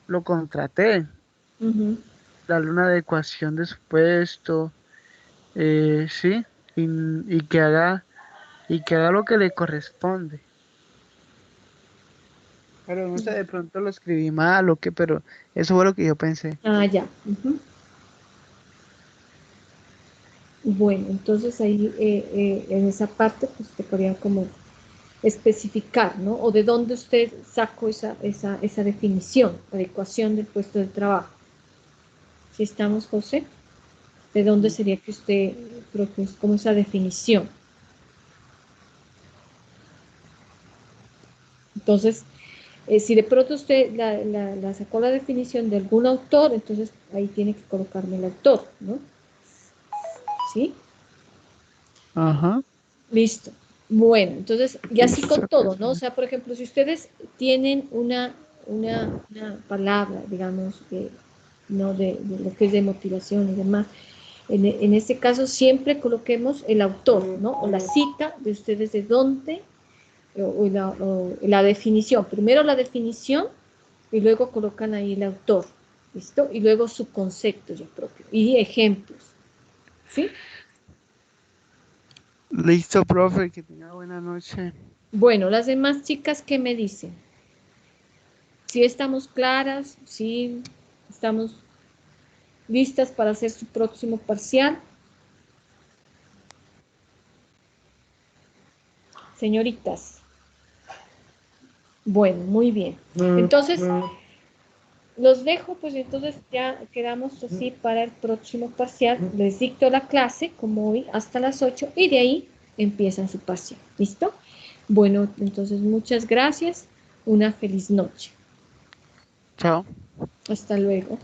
lo contraté. ujú. Darle una adecuación de su puesto, sí, y, y que haga, y que haga lo que le corresponde. Pero no sé, de pronto lo escribí mal o qué, pero eso fue lo que yo pensé. Ah, ya. Ujú. Bueno, entonces ahí en esa parte pues te podría como especificar, ¿no? O de dónde usted sacó esa definición, adecuación del puesto de trabajo. Si estamos, José, ¿de dónde sería que usted creo que es como esa definición? Entonces, si de pronto usted la sacó la definición de algún autor, entonces ahí tiene que colocarme el autor, ¿no? ¿Sí? Ajá. Listo. Bueno, entonces, y así con Listo, todo, ¿no? O sea, por ejemplo, si ustedes tienen una palabra, digamos, ¿no? De lo que es de motivación y demás, en este caso siempre coloquemos el autor, ¿no? O la cita de ustedes de dónde, o la definición. Primero la definición y luego colocan ahí el autor, ¿listo? Y luego su concepto ya propio y ejemplos, ¿sí? listo, profe, que tenga buena noche. Bueno, las demás chicas, ¿qué me dicen? Si estamos claras, si estamos listas para hacer su próximo parcial, señoritas. Bueno, muy bien. Entonces, los dejo, pues entonces ya quedamos así para el próximo parcial. Les dicto la clase, como hoy, hasta las 8 y de ahí empiezan su parcial. ¿Listo? Bueno, entonces muchas gracias. Una feliz noche. Chao. Hasta luego.